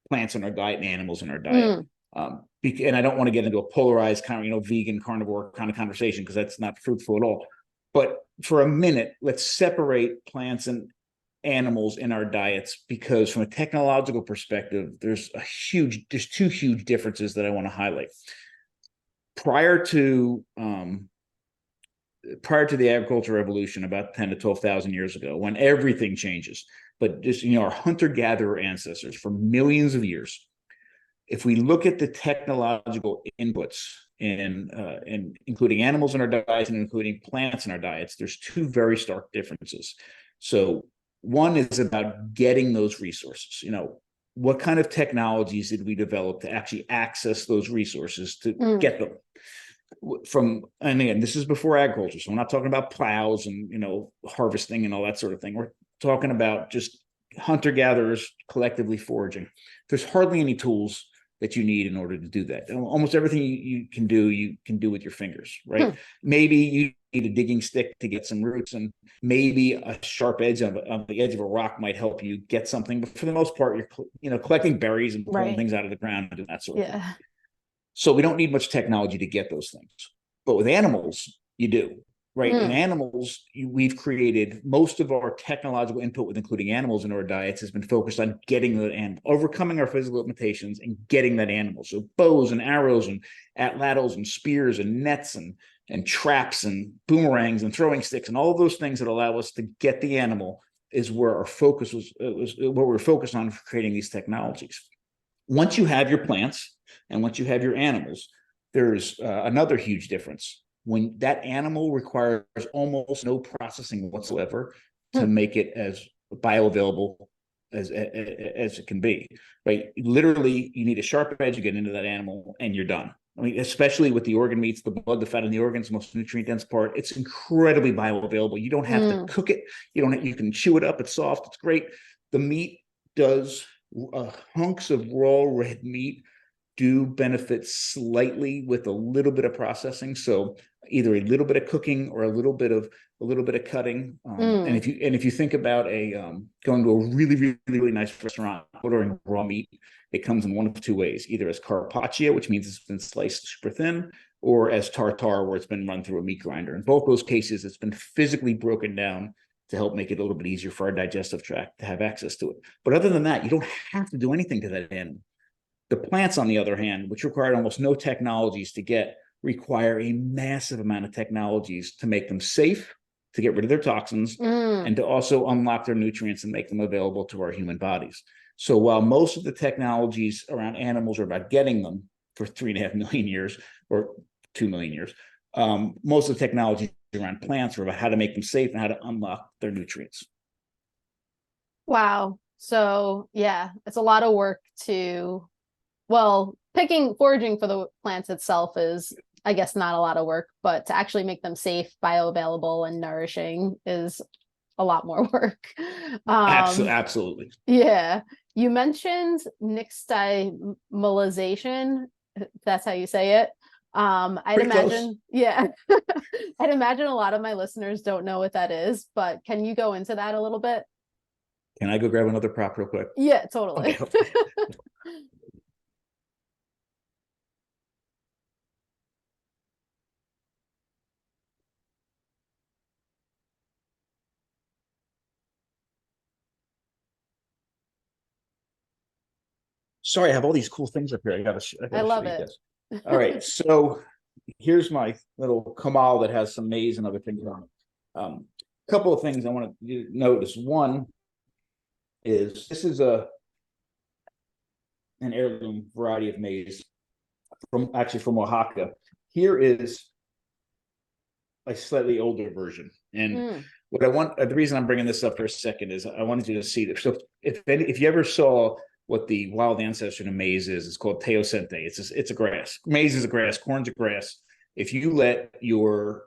plants in our diet and animals in our diet. And I don't want to get into a polarized kind of, vegan carnivore kind of conversation, because that's not fruitful at all. But for a minute, let's separate plants and animals in our diets, because from a technological perspective, there's two huge differences that I want to highlight. Prior to the agricultural revolution, about 10 to 12,000 years ago, when everything changes, but just, our hunter-gatherer ancestors for millions of years, if we look at the technological inputs in including animals in our diets and including plants in our diets, there's two very stark differences. So one is about getting those resources. What kind of technologies did we develop to actually access those resources to get them? And again, this is before agriculture, so we're not talking about plows and harvesting and all that sort of thing. We're talking about just hunter-gatherers collectively foraging. There's hardly any tools that you need in order to do that. Almost everything you can do with your fingers, right? Maybe you need a digging stick to get some roots, and maybe a sharp edge on the edge of a rock might help you get something. But for the most part, you're collecting berries and pulling things out of the ground and doing that sort of thing. So we don't need much technology to get those things. But with animals, you do, right? In animals, we've created most of our technological input with including animals in our diets has been focused on getting the animal, overcoming our physical limitations and getting that animal. So bows and arrows and atlatls and spears and nets and traps and boomerangs and throwing sticks and all of those things that allow us to get the animal is where our focus was what we're focused on for creating these technologies. Once you have your plants and once you have your animals, there's another huge difference. When that animal requires almost no processing whatsoever to make it as bioavailable as it can be, right? Literally, you need a sharp edge to get into that animal and you're done. I mean, especially with the organ meats, the blood, the fat, and the organs, the most nutrient dense part, it's incredibly bioavailable. You don't have to cook it. You can chew it up. It's soft. It's great. The meat does, hunks of raw red meat do benefit slightly with a little bit of processing. So either a little bit of cooking or a little bit of cutting. And if you think about going to a really nice restaurant, ordering raw meat, it comes in one of two ways: either as carpaccio, which means it's been sliced super thin, or as tartare, where it's been run through a meat grinder. In both those cases, it's been physically broken down to help make it a little bit easier for our digestive tract to have access to it. But other than that, you don't have to do anything to that animal. The plants, on the other hand, which require almost no technologies to get, require a massive amount of technologies to make them safe, to get rid of their toxins, and to also unlock their nutrients and make them available to our human bodies. So while most of the technologies around animals are about getting them for 3.5 million years or 2 million years, most of the technologies around plants are about how to make them safe and how to unlock their nutrients. Wow. So yeah, it's a lot of work to, well, foraging for the plants itself is, I guess, not a lot of work, but to actually make them safe, bioavailable, and nourishing is a lot more work. Absolutely. Yeah. You mentioned nixtamalization, if that's how you say it. I'd Pretty imagine, close. yeah. I'd imagine a lot of my listeners don't know what that is, but can you go into that a little bit? Can I go grab another prop real quick? Yeah, totally. Okay. Sorry, I have all these cool things up here. I gotta I show love you it. guys. All right, so here's my little kamal that has some maize and other things on it. A couple of things I want to notice. One is this is an heirloom variety of maize from Oaxaca. Here is a slightly older version, and what I want, the reason I'm bringing this up for a second is I wanted you to see this. So if you ever saw what the wild ancestor to maize is, it's called teosinte. It's a grass. Maize is a grass. Corn's a grass. If you let your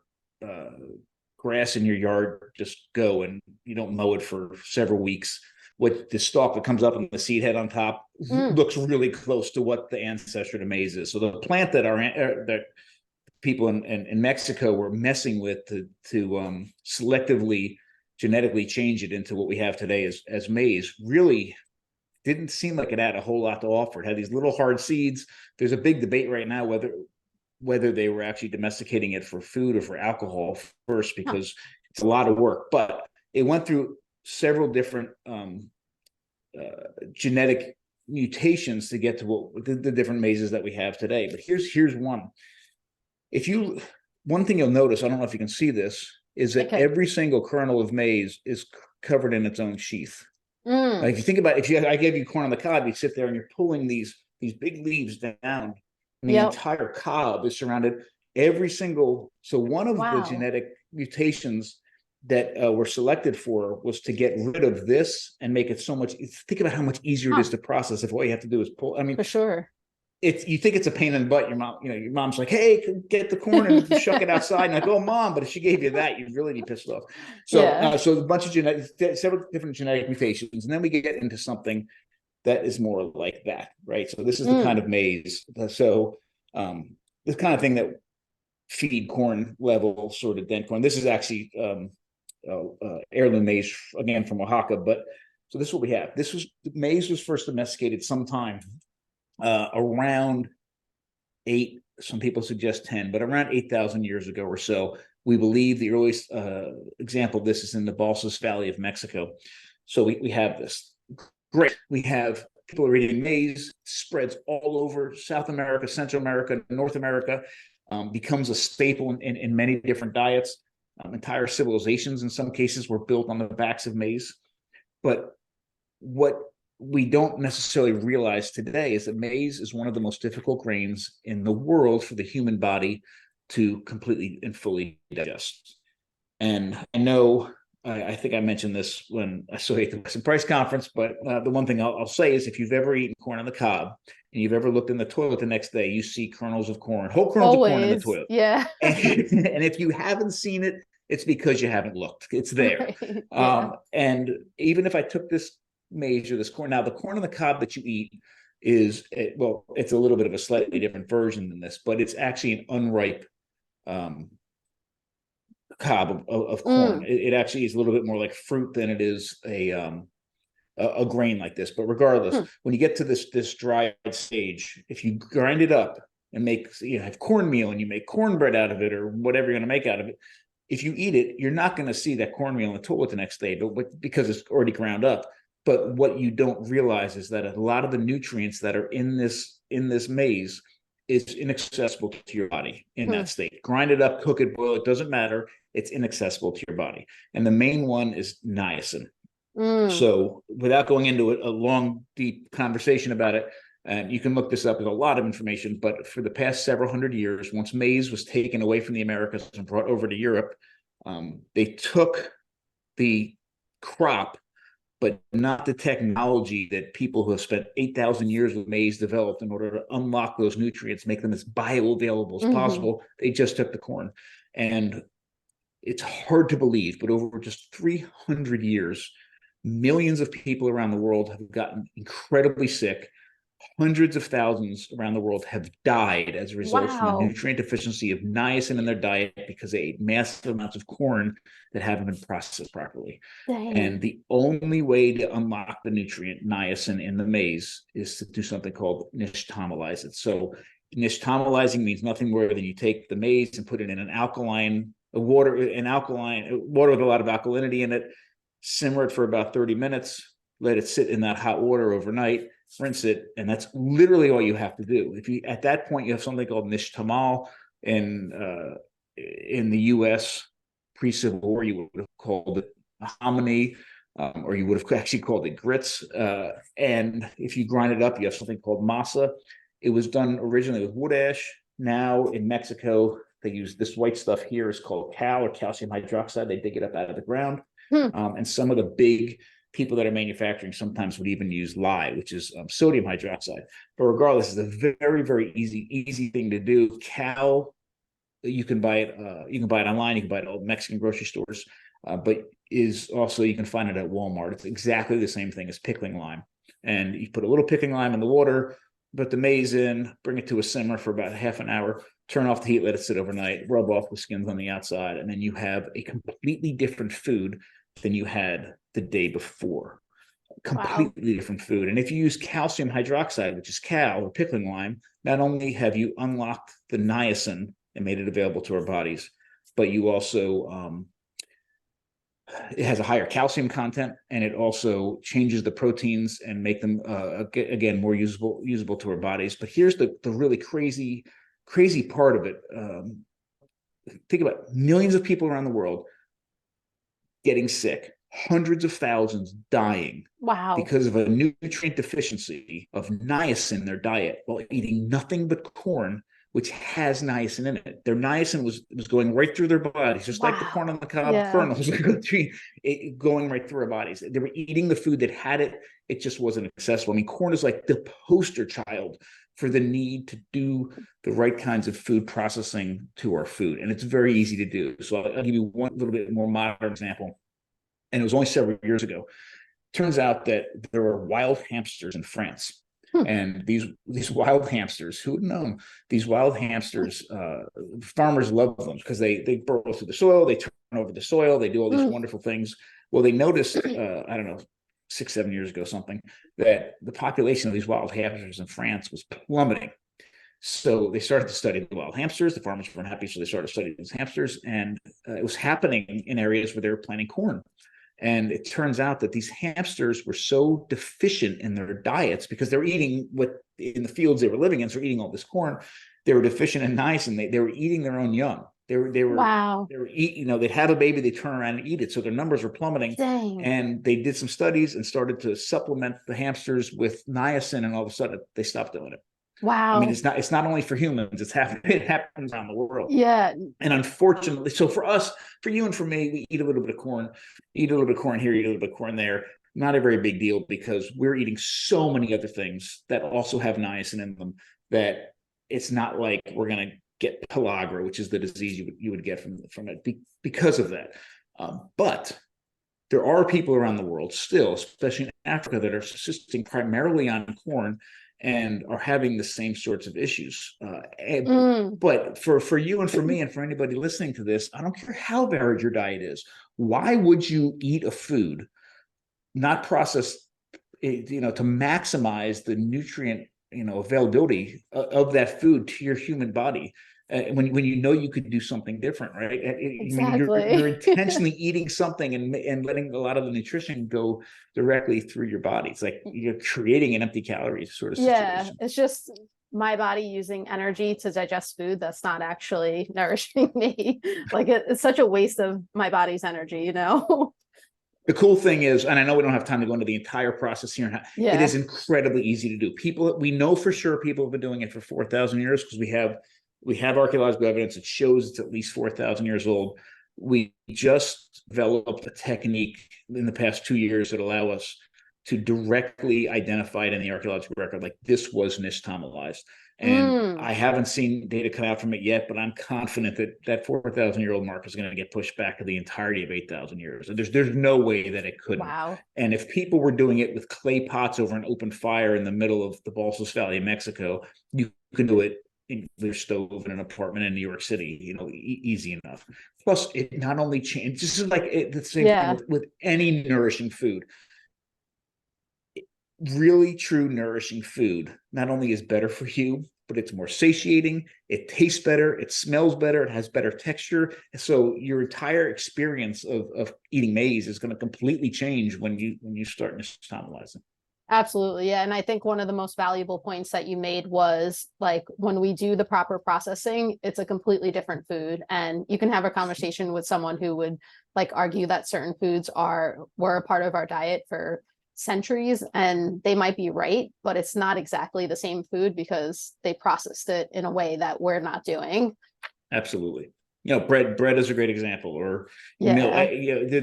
grass in your yard just go and you don't mow it for several weeks, what the stalk that comes up and the seed head on top looks really close to what the ancestor to maize is. So the plant that people in Mexico were messing with to selectively genetically change it into what we have today as maize really didn't seem like it had a whole lot to offer. It had these little hard seeds. There's a big debate right now whether they were actually domesticating it for food or for alcohol first, because it's a lot of work. But it went through several different genetic mutations to get to what the different mazes that we have today. But here's one. One thing you'll notice, I don't know if you can see this, is that every single kernel of maize is covered in its own sheath. Like if you think about it, I gave you corn on the cob, you sit there and you're pulling these big leaves down, and the entire cob is surrounded. So one of the genetic mutations that were selected for was to get rid of this and make it so much. Think about how much easier it is to process if all you have to do is pull. I mean, for sure. You think it's a pain in the butt. Your mom's like, "Hey, get the corn and shuck it outside." And I go, "Mom," but if she gave you that, you'd really be pissed off. So, so a bunch of several different genetic mutations, and then we get into something that is more like that, right? So this is the kind of maize. So this kind of thing that feed corn level sort of dent corn. This is actually heirloom maize again from Oaxaca, but so this is what we have. Maize was first domesticated sometime around 8, some people suggest 10, but around 8,000 years ago or so. We believe the earliest example of this is in the Balsas Valley of Mexico. So we have this. Great. We have people are eating maize, spreads all over South America, Central America, North America, becomes a staple in many different diets. Entire civilizations in some cases were built on the backs of maize. But what we don't necessarily realize today is that maize is one of the most difficult grains in the world for the human body to completely and fully digest. And I know, I think I mentioned this when I saw you at the Weston Price conference, but the one thing I'll say is if you've ever eaten corn on the cob and you've ever looked in the toilet the next day, you see kernels of corn, whole kernels of corn in the Always. toilet. Yeah. And if you haven't seen it, it's because you haven't looked. It's there. Right. Yeah. And even if I took this maize or this corn, now the corn on the cob that you eat is, well, it's a little bit of a slightly different version than this, but it's actually an unripe cob of corn. It actually is a little bit more like fruit than it is a grain like this. But regardless, when you get to this dried stage, if you grind it up and make, have cornmeal and you make cornbread out of it or whatever you're going to make out of it, if you eat it, you're not going to see that cornmeal in the toilet the next day, but because it's already ground up. But what you don't realize is that a lot of the nutrients that are in this maize is inaccessible to your body in that state. Grind it up, cook it, boil it, doesn't matter. It's inaccessible to your body. And the main one is niacin. So without going into a long, deep conversation about it, and you can look this up, there's a lot of information, but for the past several hundred years, once maize was taken away from the Americas and brought over to Europe, they took the crop, but not the technology that people who have spent 8,000 years with maize developed in order to unlock those nutrients, make them as bioavailable as possible. They just took the corn. And it's hard to believe, but over just 300 years, millions of people around the world have gotten incredibly sick. Hundreds of thousands around the world have died as a result from the nutrient deficiency of niacin in their diet because they ate massive amounts of corn that haven't been processed properly. Dang. And the only way to unlock the nutrient niacin in the maize is to do something called nixtamalize it. So nixtamalizing means nothing more than you take the maize and put it in an alkaline water with a lot of alkalinity in it, simmer it for about 30 minutes, let it sit in that hot water overnight, rinse it, and that's literally all you have to do. If you at that point you have something called nishtamal in the U.S. pre-Civil War, you would have called it hominy, or you would have actually called it grits. And if you grind it up, you have something called masa. It was done originally with wood ash. Now in Mexico, they use this white stuff here is called cal, or calcium hydroxide. They dig it up out of the ground. And some of the big people that are manufacturing sometimes would even use lye, which is sodium hydroxide. But regardless, it's a very, very easy thing to do. Cal, you can buy it online. You can buy it at all Mexican grocery stores, but is also, you can find it at Walmart. It's exactly the same thing as pickling lime. And you put a little pickling lime in the water, put the maize in, bring it to a simmer for about half an hour, turn off the heat, let it sit overnight, rub off the skins on the outside, and then you have a completely different food than you had the day before. Completely different food. And if you use calcium hydroxide, which is cal or pickling lime, not only have you unlocked the niacin and made it available to our bodies, but you also it has a higher calcium content, and it also changes the proteins and make them again more usable to our bodies. But here's the really crazy part of it. Think about millions of people around the world getting sick, hundreds of thousands dying because of a nutrient deficiency of niacin in their diet while eating nothing but corn, which has niacin in it. Their niacin was going right through their bodies, just like the corn on the cob kernels going right through our bodies. They were eating the food that had it. It just wasn't accessible. I mean, corn is like the poster child for the need to do the right kinds of food processing to our food. And it's very easy to do. So I'll give you one little bit more modern example. And it was only several years ago. Turns out that there were wild hamsters in France. And these wild hamsters, who would know? These wild hamsters, farmers love them because they burrow through the soil, they turn over the soil, they do all these wonderful things. Well, they noticed, I don't know, 6-7 years ago, something, that the population of these wild hamsters in France was plummeting. So they started to study the wild hamsters. The farmers weren't happy, so they started studying these hamsters, and it was happening in areas where they were planting corn. And it turns out that these hamsters were so deficient in their diets because they were eating what in the fields they were living in, so eating all this corn. They were deficient in niacin. They were eating their own young. Wow. they were eat, they'd have a baby, they turn around and eat it. So their numbers were plummeting. Dang. And they did some studies and started to supplement the hamsters with niacin, and all of a sudden they stopped doing it. I mean, Wow. it's not only for humans, it happens around the world. Yeah. And unfortunately, so for us, for you and for me, we eat a little bit of corn, eat a little bit of corn here, eat a little bit of corn there. Not a very big deal, because we're eating so many other things that also have niacin in them, that it's not like we're going to get pellagra, which is the disease you would get from it because of that. But there are people around the world still, especially in Africa, that are subsisting primarily on corn and are having the same sorts of issues. But for you and for me and for anybody listening to this, I don't care how varied your diet is. Why would you eat a food not processed, to maximize the nutrient, availability of that food to your human body? When you could do something different, right? Exactly. You're intentionally eating something and letting a lot of the nutrition go directly through your body. It's like you're creating an empty calories sort of situation. Yeah, it's just my body using energy to digest food that's not actually nourishing me. Like it's such a waste of my body's energy. The cool thing is, and I know we don't have time to go into the entire process here, Yeah. it is incredibly easy to do. We know for sure people have been doing it for 4,000 years, because we have archaeological evidence that shows it's at least 4,000 years old. We just developed a technique in the past 2 years that allow us to directly identify it in the archaeological record, like this was nishtamalized. And I haven't seen data come out from it yet, but I'm confident that 4,000-year-old mark is going to get pushed back to the entirety of 8,000 years. And there's no way that it couldn't. Wow. And if people were doing it with clay pots over an open fire in the middle of the Balsas Valley of Mexico, you can do it in their stove in an apartment in New York City, easy enough. Plus, it not only changes, this is like the same thing with any nourishing food. Really true nourishing food not only is better for you, but it's more satiating, it tastes better, it smells better, it has better texture. So your entire experience of eating maize is going to completely change when you start nishtamalizing. Absolutely. Yeah. And I think one of the most valuable points that you made was, like, when we do the proper processing, it's a completely different food. And you can have a conversation with someone who would argue that certain foods were a part of our diet for centuries, and they might be right, but it's not exactly the same food because they processed it in a way that we're not doing. Absolutely. Bread is a great example, or milk.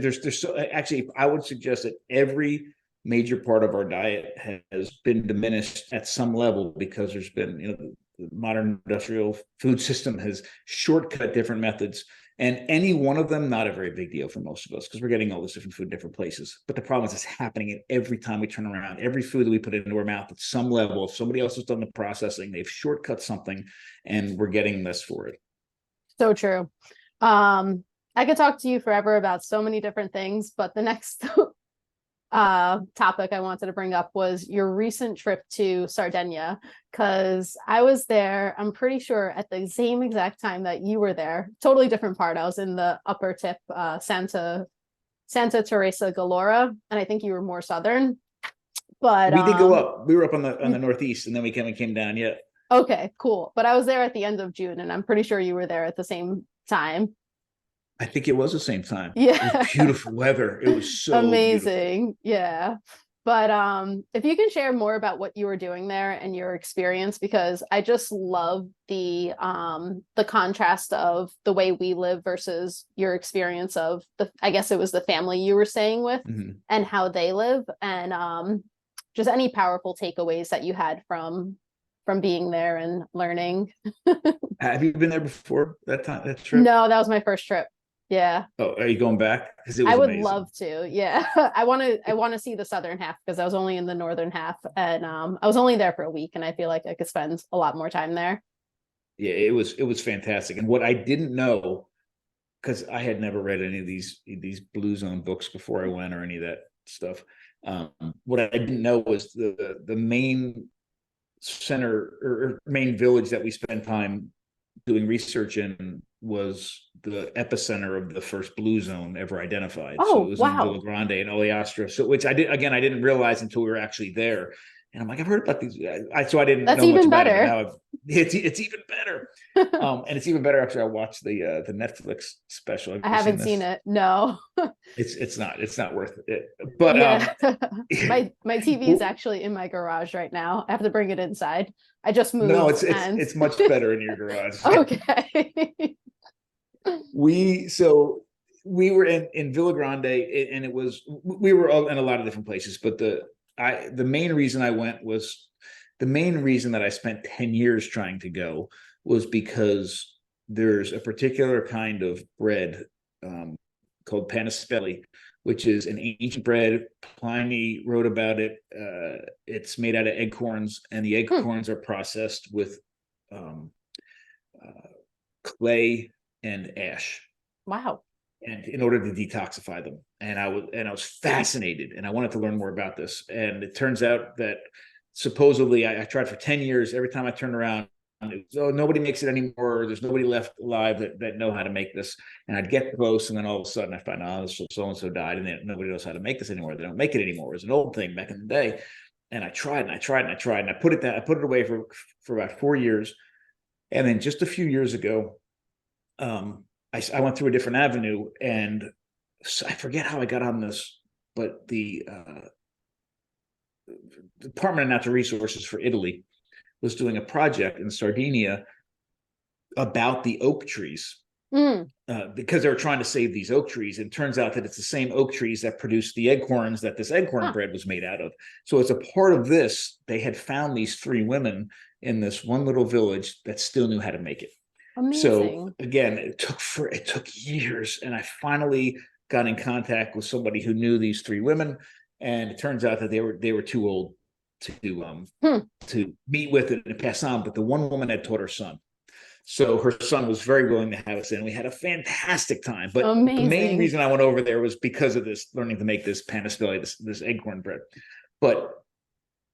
There's so, actually, I would suggest that every major part of our diet has been diminished at some level, because there's been, the modern industrial food system has shortcut different methods, and any one of them, not a very big deal for most of us, because we're getting all this different food in different places. But the problem is it's happening every time we turn around. Every food that we put into our mouth at some level, somebody else has done the processing, they've shortcut something, and we're getting less for it. So true. I could talk to you forever about so many different things, but the next topic I wanted to bring up was your recent trip to Sardegna, because I was there, I'm pretty sure, at the same exact time that you were there. Totally different part. I was in the upper tip, Santa Teresa Galora, and I think you were more southern. But we did go up. We were up on the northeast, and then we came down. Yeah. Okay, cool. But I was there at the end of June, and I'm pretty sure you were there at the same time. I think it was the same time. Yeah. It was beautiful weather. It was so amazing. Beautiful. Yeah. But if you can share more about what you were doing there and your experience, because I just love the contrast of the way we live versus your experience of I guess it was the family you were staying with, and how they live, and just any powerful takeaways that you had from being there and learning. Have you been there before that trip? No, that was my first trip. Yeah. Oh, are you going back? Because I would amazing. love to. Yeah. I want to see the southern half, because I was only in the northern half, and I was only there for a week, and I feel like I could spend a lot more time there. Yeah, it was fantastic. And what I didn't know, because I had never read any of these Blue Zone books before I went, or any of that stuff. What I didn't know was the main center or main village that we spent time doing research in was the epicenter of the first Blue Zone ever identified. Oh, so it was wow. in Villa Grande and Oleastro. So which I didn't realize until we were actually there. And I'm like, I've heard about these. So I didn't That's know much even about it, but better. now it's even better. And it's even better after I watched the Netflix special. Have I you seen haven't seen this? it. No. It's not worth it. But Yeah. My TV is actually in my garage right now. I have to bring it inside. I just no, moved and it's much better in your garage. okay. We were in Villa Grande, and it was we were all in a lot of different places, but the main reason I went was the main reason that I spent 10 years trying to go was because there's a particular kind of bread called panaspelli, which is an ancient bread. Pliny wrote about it. It's made out of acorns, and the acorns are processed with um, clay and ash. Wow. And in order to detoxify them, and I was fascinated, and I wanted to learn more about this. And it turns out that supposedly I tried for 10 years. Every time I turned around, oh, nobody makes it anymore. There's nobody left alive that know how to make this. And I'd get close, and then all of a sudden I find out, oh, so and so died, and nobody knows how to make this anymore. They don't make it anymore. It's an old thing back in the day. And I tried and I tried and I tried, and I put it away for about 4 years. And then just a few years ago, I went through a different avenue, and I forget how I got on this, but the Department of Natural Resources for Italy was doing a project in Sardinia about the oak trees because they were trying to save these oak trees. And it turns out that it's the same oak trees that produce the acorns that this acorn bread was made out of. So as a part of this, they had found these 3 women in this one little village that still knew how to make it. Amazing. So again, it took years, and I finally got in contact with somebody who knew these 3 women, and it turns out that they were too old to meet with it and pass on. But the one woman had taught her son, so her son was very willing to have us in. We had a fantastic time. But Amazing. The main reason I went over there was because of this, learning to make this panaspelli, this acorn bread. But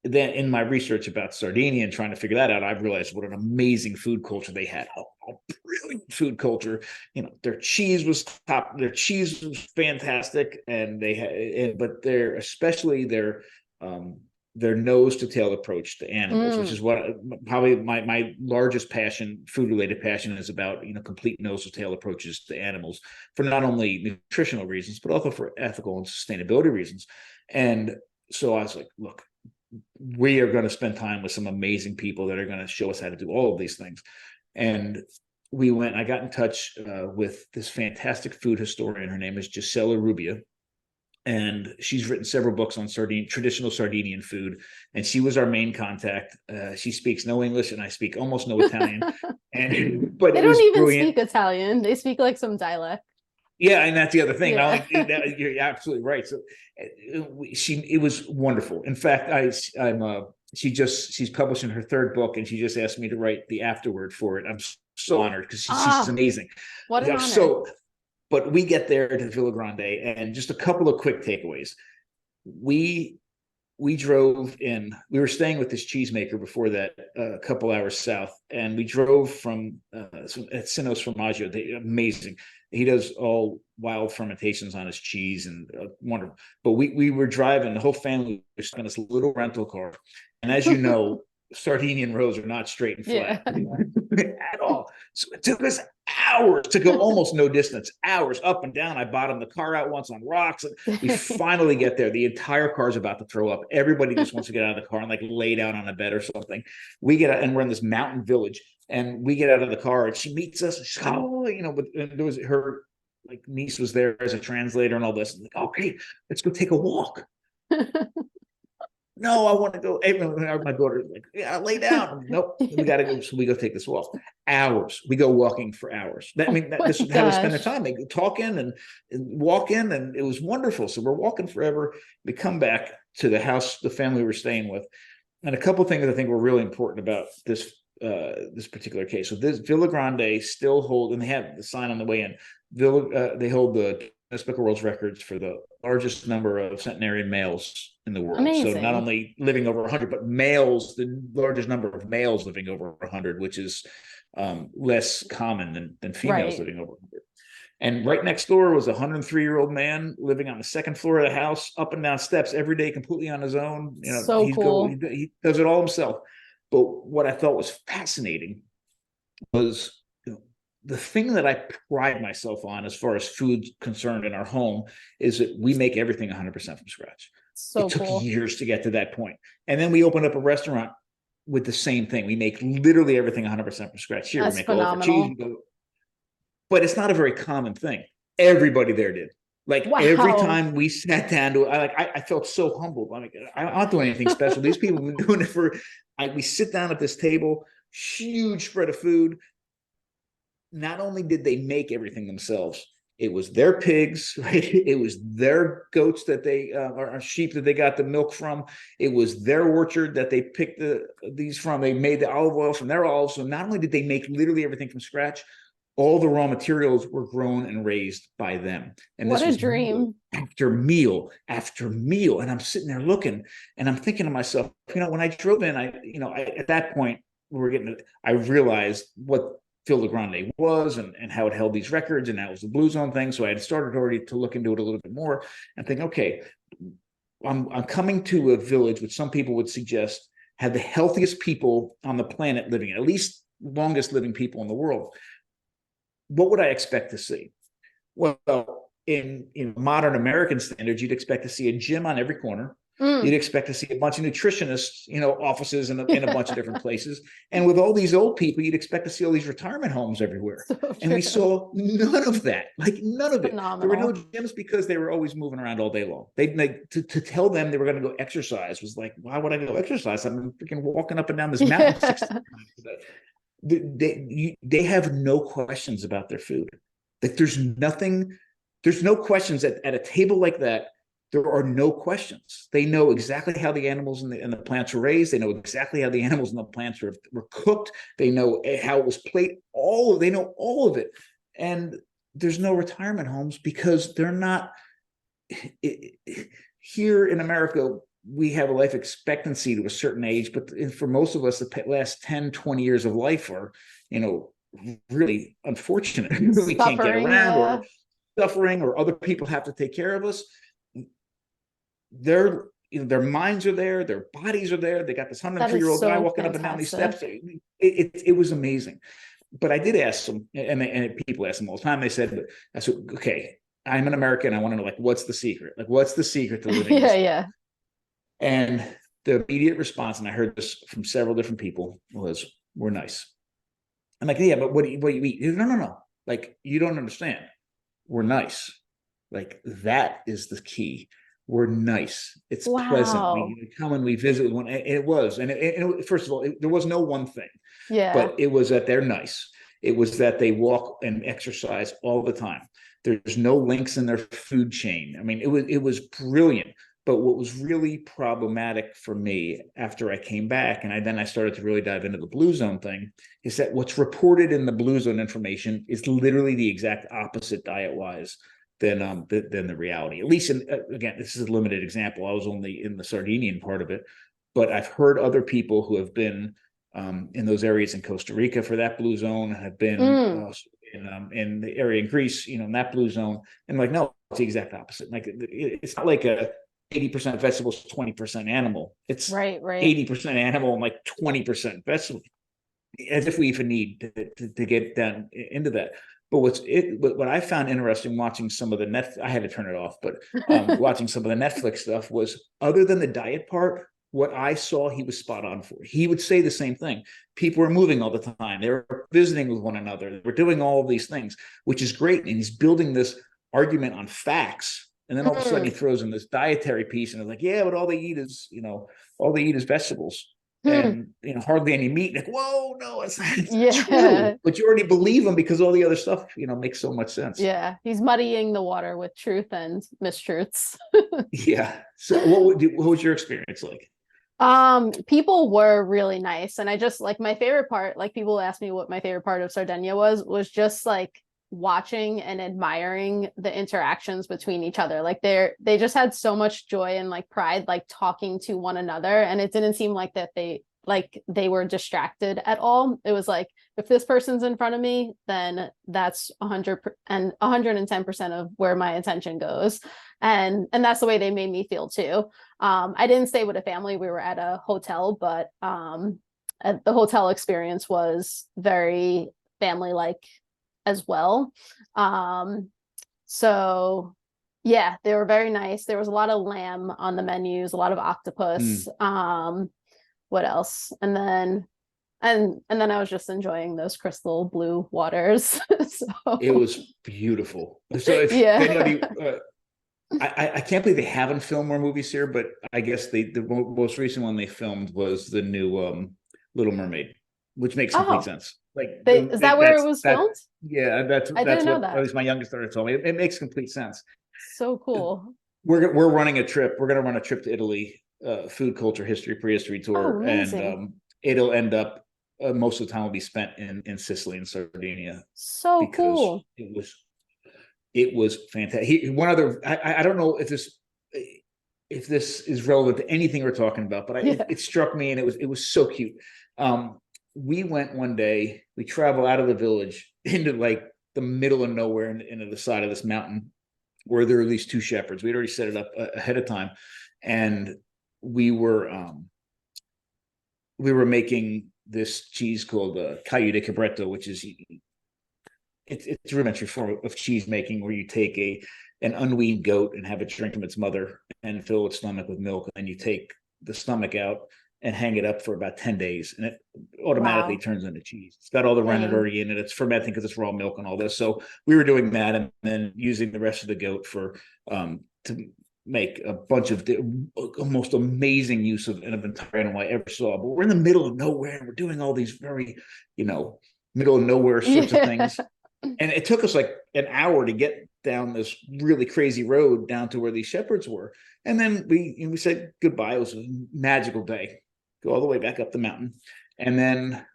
then in my research about Sardinia and trying to figure that out, I've realized what an amazing food culture they had. A brilliant food culture. Their cheese was top. Their cheese was fantastic, and they had, but especially their nose to tail approach to animals, which is what probably my largest passion, food related passion, is about. Complete nose to tail approaches to animals for not only nutritional reasons but also for ethical and sustainability reasons. And so I was like, look, we are going to spend time with some amazing people that are going to show us how to do all of these things. And I got in touch with this fantastic food historian. Her name is Gisela Rubia, and she's written several books on traditional Sardinian food. And she was our main contact. She speaks no English, and I speak almost no Italian. But they it was don't even brilliant. speak Italian. They speak like some dialect. Yeah, and that's the other thing. Yeah. You're absolutely right. So it was wonderful. In fact, she's publishing her 3rd book, and she just asked me to write the afterword for it. I'm so honored because she's amazing. What an honor. But we get there to Villa Grande, and just a couple of quick takeaways. We drove in. We were staying with this cheesemaker before that, a couple hours south, and we drove from at Sinos Formaggio. Amazing. He does all wild fermentations on his cheese, and wonderful. But we were driving, the whole family was in this little rental car, and as you know, Sardinian roads are not straight and flat at all. So it took us hours to go almost no distance, hours up and down. I bottomed the car out once on rocks, and we finally get there. The entire car's about to throw up. Everybody just wants to get out of the car and like lay down on a bed or something. We get out, and we're in this mountain village, and we get out of the car, and she meets us. She's like, oh, but there was her niece was there as a translator and all this. Like, okay, let's go take a walk. No, I want to go. My daughter's like, yeah, lay down. Nope, we got to go. So we go take this walk. Hours. We go walking for hours. This is how we spend the time. They talk in and walk in, and it was wonderful. So we're walking forever. We come back to the house, the family we're staying with, and a couple of things I think were really important about this particular case. So this Villa Grande still hold, and they have the sign on the way in. They hold the Guinness Book of World Records for the largest number of centenarian males in the world. Amazing. So not only living over 100, but males, the largest number of males living over 100, which is less common than females living over 100. And right next door was a 103-year-old man living on the second floor of the house, up and down steps every day, completely on his own. So cool. He does it all himself. But what I thought was fascinating was, the thing that I pride myself on as far as food's concerned in our home is that we make everything 100% from scratch. So It took cool. years to get to that point. And then we opened up a restaurant with the same thing. We make literally everything 100% from scratch here. We That's make all of our cheese, phenomenal. but it's not a very common thing. Everybody there did. Like every Wow. time we sat down to, I felt so humbled. I'm like, I'm not doing anything special. These people have been doing it for. We sit down at this table, huge spread of food. Not only did they make everything themselves, it was their pigs, right? It was their goats that they or sheep that they got the milk from. It was their orchard that they picked these from. They made the olive oil from their olives. So not only did they make literally everything from scratch, all the raw materials were grown and raised by them. And What this a was dream. after meal after meal. And I'm sitting there looking, and I'm thinking to myself, when I drove in, at that point, I realized what Phil Grande was and how it held these records, and that was the Blue Zone thing. So I had started already to look into it a little bit more and think, okay, I'm coming to a village which some people would suggest had the healthiest people on the planet living, at least longest living people in the world. What would I expect to see? Well, in modern American standards, you'd expect to see a gym on every corner. You'd expect to see a bunch of nutritionists, offices in a bunch of different places. And with all these old people, you'd expect to see all these retirement homes everywhere. So And we true. saw none of that, like none of it. There were no Phenomenal. gyms because they were always moving around all day long. To tell them they were going to go exercise was like, why would I go exercise? I'm freaking walking up and down this mountain 60 times a day. They have no questions about their food. Like there's no questions at a table like that. There are no questions. They know exactly how the animals and the plants were raised. They know exactly how the animals and the plants were cooked. They know how it was plated. They know all of it. And there's no retirement homes because they're not. Here in America, we have a life expectancy to a certain age, but for most of us, the last 10, 20 years of life are, really unfortunate. We can't get Suffering, around, yeah. or suffering, or other people have to take care of us. Their minds are there, their bodies are there. They got this That is 103-year-old guy so walking up and down these steps. fantastic. It was amazing. But I did ask them, and people ask them all the time. They said, I said, okay, I'm an American. I want to know, like, what's the secret? Like, what's the secret to living? Yeah, yeah. And the immediate response, and I heard this from several different people, was, we're nice. I'm like, yeah, but what do you eat? No. Like, you don't understand. We're nice. Like, that is the key. We're nice. It's pleasant. Wow. We come and we visit with one. It was, first of all, there was no one thing, Yeah. but it was that they're nice. It was that they walk and exercise all the time. There's no links in their food chain. I mean, it was brilliant. But what was really problematic for me after I came back, and I started to really dive into the Blue Zone thing, is that what's reported in the Blue Zone information is literally the exact opposite diet-wise than the reality. At least, again, this is a limited example. I was only in the Sardinian part of it, but I've heard other people who have been in those areas in Costa Rica for that Blue Zone, have been in the area in Greece, in that Blue Zone, and like, no, it's the exact opposite. Like, it's not like a 80% vegetables, 20% animal. It's Right. 80% animal and like 20% vegetable, as if we even need to get down into that. But what I found interesting watching some of the I had to turn it off, but watching some of the Netflix stuff was, other than the diet part, what I saw he was spot on for. He would say the same thing. People were moving all the time. They were visiting with one another. They were doing all of these things, which is great. And he's building this argument on facts. And then all of a sudden he throws in this dietary piece and it's like, yeah, but all they eat is vegetables and hardly any meat. Like, whoa, no, it's not true. But you already believe him because all the other stuff, makes so much sense. Yeah. He's muddying the water with truth and mistruths. Yeah. So what was your experience like? People were really nice. And I just, like, my favorite part, like, people asked me what my favorite part of Sardegna was just like watching and admiring the interactions between each other. Like, they just had so much joy and like pride, like talking to one another, and it didn't seem like that they like they were distracted at all. It was like, if this person's in front of me, then that's 110% of where my attention goes. And that's the way they made me feel too. I didn't stay with a family. We were at a hotel, but the hotel experience was very family-like as well. So yeah, they were very nice. There was a lot of lamb on the menus, a lot of octopus. What else? And then I was just enjoying those crystal blue waters. So It was beautiful. So if yeah. anybody, I can't believe they haven't filmed more movies here, but I guess the most recent one they filmed was the new Little Mermaid, which makes complete sense. Like, is that where it was filmed? Yeah, that's I didn't know what that. at least my youngest daughter told me. It makes complete sense. So cool. We're running a trip. We're going to run a trip to Italy, food, culture, history, prehistory tour, and it'll end up most of the time will be spent in Sicily and Sardinia. So cool. It was fantastic. One other, I don't know if this is relevant to anything we're talking about, but it struck me, and it was so cute. We went one day. We travel out of the village into like the middle of nowhere, into the side of this mountain, where there were these two shepherds. We'd already set it up ahead of time, and we were making this cheese called Caio di Cabretto, which is it's a rudimentary form of cheese making, where you take an unweaned goat and have it drink from its mother and fill its stomach with milk, and then you take the stomach out and hang it up for about 10 days, and it automatically turns into cheese. It's got all the rennet already in it. It's fermenting because it's raw milk and all this. So we were doing that, and then using the rest of the goat for to make a bunch of most amazing use of an entire animal I ever saw. But we're in the middle of nowhere, and we're doing all these very, middle of nowhere sorts of things. And it took us like an hour to get down this really crazy road down to where these shepherds were. And then we said goodbye. It was a magical day. Go all the way back up the mountain. And then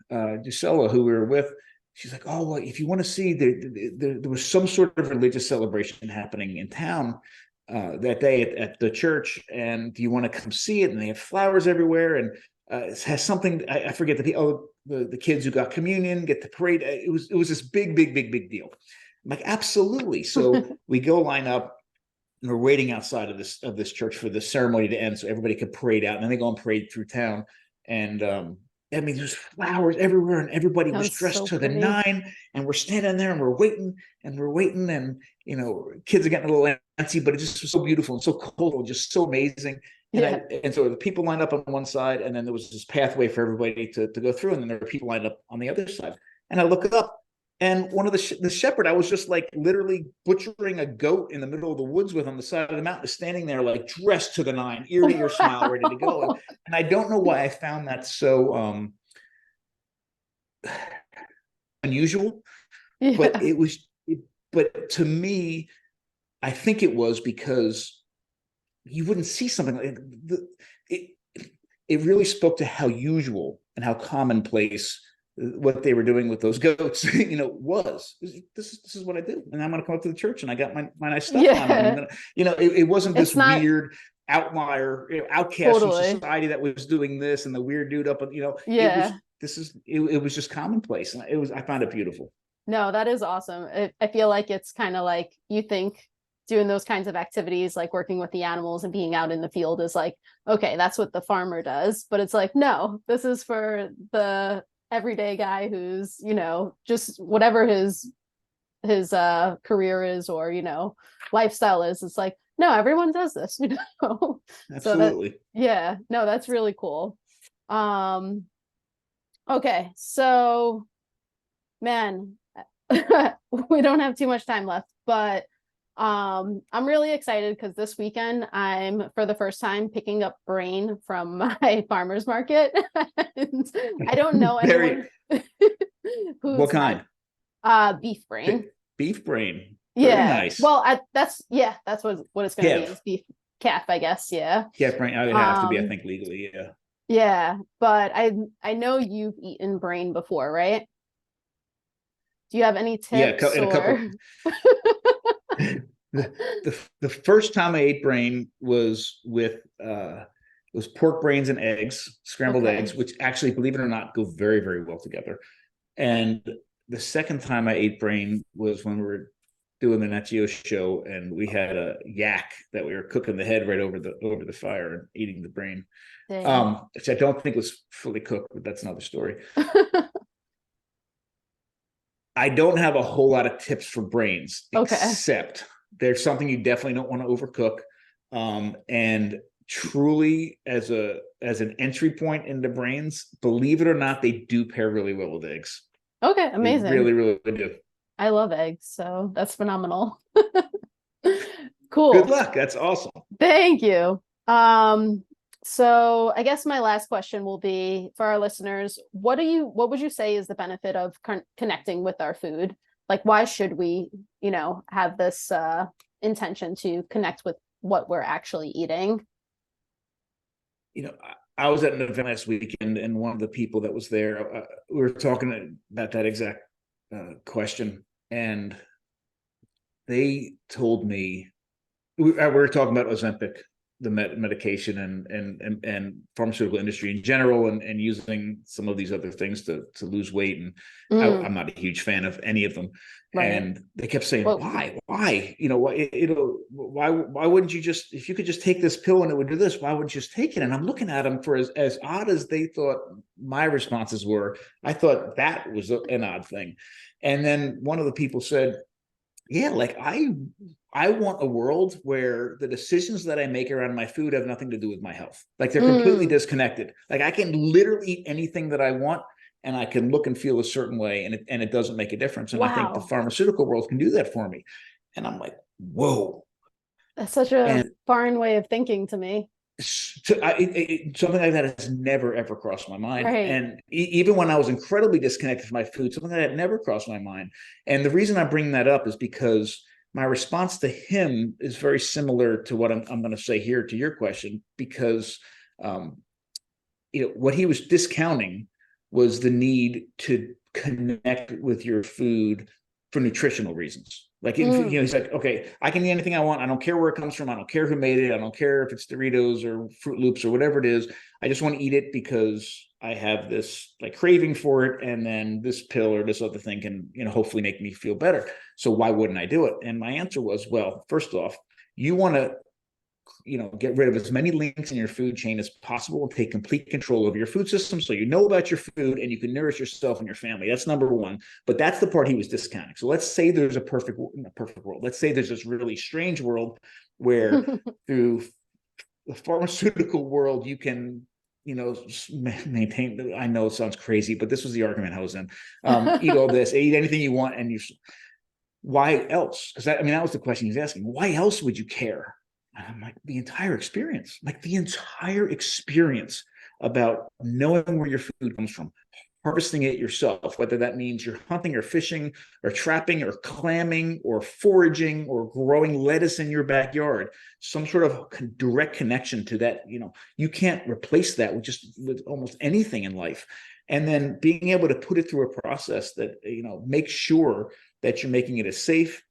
Gisela, who we were with, she's like, oh, well, if you want to see, there was some sort of religious celebration happening in town that day at the church. And do you want to come see it? And they have flowers everywhere. And it has something, I forget the kids who got communion get the parade. It was this big deal. I'm like, absolutely. So we go line up, and we're waiting outside of this church for the ceremony to end, so everybody could parade out. And then they go and parade through town. And there's flowers everywhere, and everybody was dressed to the nine. And we're standing there, and we're waiting, and kids are getting a little antsy, but it just was so beautiful and so cold, just so amazing. And so the people lined up on one side, and then there was this pathway for everybody to go through, and then there were people lined up on the other side. And I look up, and one of the shepherd I was just like literally butchering a goat in the middle of the woods with on the side of the mountain, is standing there like dressed to the nine, ear to ear smile, ready to go. And I don't know why I found that so unusual, but but to me, I think it was because you wouldn't see something like it. It really spoke to how usual and how commonplace what they were doing with those goats, was. This is what I do, and I'm going to come up to the church, and I got my nice stuff on, and it wasn't this weird outlier, outcast from society that was doing this, and the weird dude up, it was just commonplace, and I found it beautiful. No, that is awesome. I feel like it's kind of like, you think doing those kinds of activities, like working with the animals and being out in the field, is like, okay, that's what the farmer does. But it's like, no, this is for the everyday guy who's, just whatever his career is, or, lifestyle is. It's like, no, everyone does this, Absolutely. So no, that's really cool. Okay. So, man, we don't have too much time left, but I'm really excited because this weekend I'm, for the first time, picking up brain from my farmer's market. And I don't know anyone who's what kind? Beef brain. Beef brain. Very nice. Well, that's what it's going to be. Is beef calf, I guess. Yeah. Calf brain. It has to be, I think, legally. Yeah. Yeah, but I know you've eaten brain before, right? Do you have any tips? Yeah, a couple. The first time I ate brain was with was pork brains and eggs, scrambled eggs, Okay. which actually, believe it or not, go very, very well together. And the second time I ate brain was when we were doing the Nat Geo show, and we had a yak that we were cooking the head right over the fire and eating the brain, Dang. which I don't think was fully cooked, but that's another story. I don't have a whole lot of tips for brains, Okay. except there's something you definitely don't want to overcook. And truly, as an entry point into brains, believe it or not, they do pair really well with eggs. Okay, They amazing. really, really do. I love eggs, so that's phenomenal. Good Cool. luck. That's awesome. Thank you. So I guess my last question will be for our listeners, what would you say is the benefit of connecting with our food? Like, why should we, have this intention to connect with what we're actually eating? I was at an event last weekend, and one of the people that was there, we were talking about that exact question, and they told me we were talking about Ozempic, the medication, and pharmaceutical industry in general, and using some of these other things to lose weight. And I'm not a huge fan of any of them. Right. And they kept saying, Well, why, why wouldn't you just, if you could just take this pill and it would do this, why wouldn't you just take it? And I'm looking at them for as odd as they thought my responses were. I thought that was an odd thing. And then one of the people said, yeah, like I want a world where the decisions that I make around my food have nothing to do with my health. Like they're completely disconnected. Like I can literally eat anything that I want, and I can look and feel a certain way, and it doesn't make a difference. And I think the wow. pharmaceutical world can do that for me. And I'm like, whoa. That's such a And foreign way of thinking to me. something like that has never ever crossed my mind. Right. And even when I was incredibly disconnected from my food, something like that never crossed my mind. And the reason I bring that up is because my response to him is very similar to what I'm going to say here to your question, because what he was discounting was the need to connect with your food for nutritional reasons. Like, he's like, okay, I can eat anything I want. I don't care where it comes from. I don't care who made it. I don't care if it's Doritos or Fruit Loops or whatever it is. I just want to eat it because I have this like craving for it. And then this pill or this other thing can, hopefully make me feel better. So why wouldn't I do it? And my answer was, well, first off, you want to get rid of as many links in your food chain as possible and take complete control of your food system, so you know about your food and you can nourish yourself and your family. That's number one. But that's the part he was discounting. So let's say there's a perfect world. Let's say there's this really strange world where through the pharmaceutical world you can maintain. I know it sounds crazy, but this was the argument I was in. Eat all this, eat anything you want, and why else? Because that was the question he's asking. Why else would you care? I'm like, the entire experience about knowing where your food comes from, harvesting it yourself, whether that means you're hunting or fishing or trapping or clamming or foraging or growing lettuce in your backyard, some sort of direct connection to that. You can't replace that with almost anything in life. And then being able to put it through a process that, makes sure that you're making it as safe,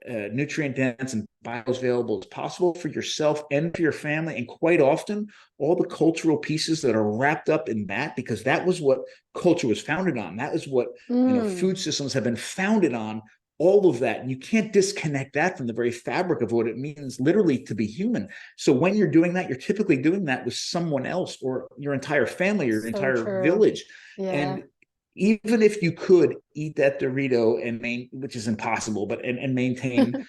nutrient dense, and bioavailable as possible for yourself and for your family. And quite often, all the cultural pieces that are wrapped up in that, because that was what culture was founded on. That is what food systems have been founded on. All of that, and you can't disconnect that from the very fabric of what it means literally to be human. So when you're doing that, you're typically doing that with someone else or your entire family or your entire village. Yeah. And even if you could eat that Dorito which is impossible, but and maintain,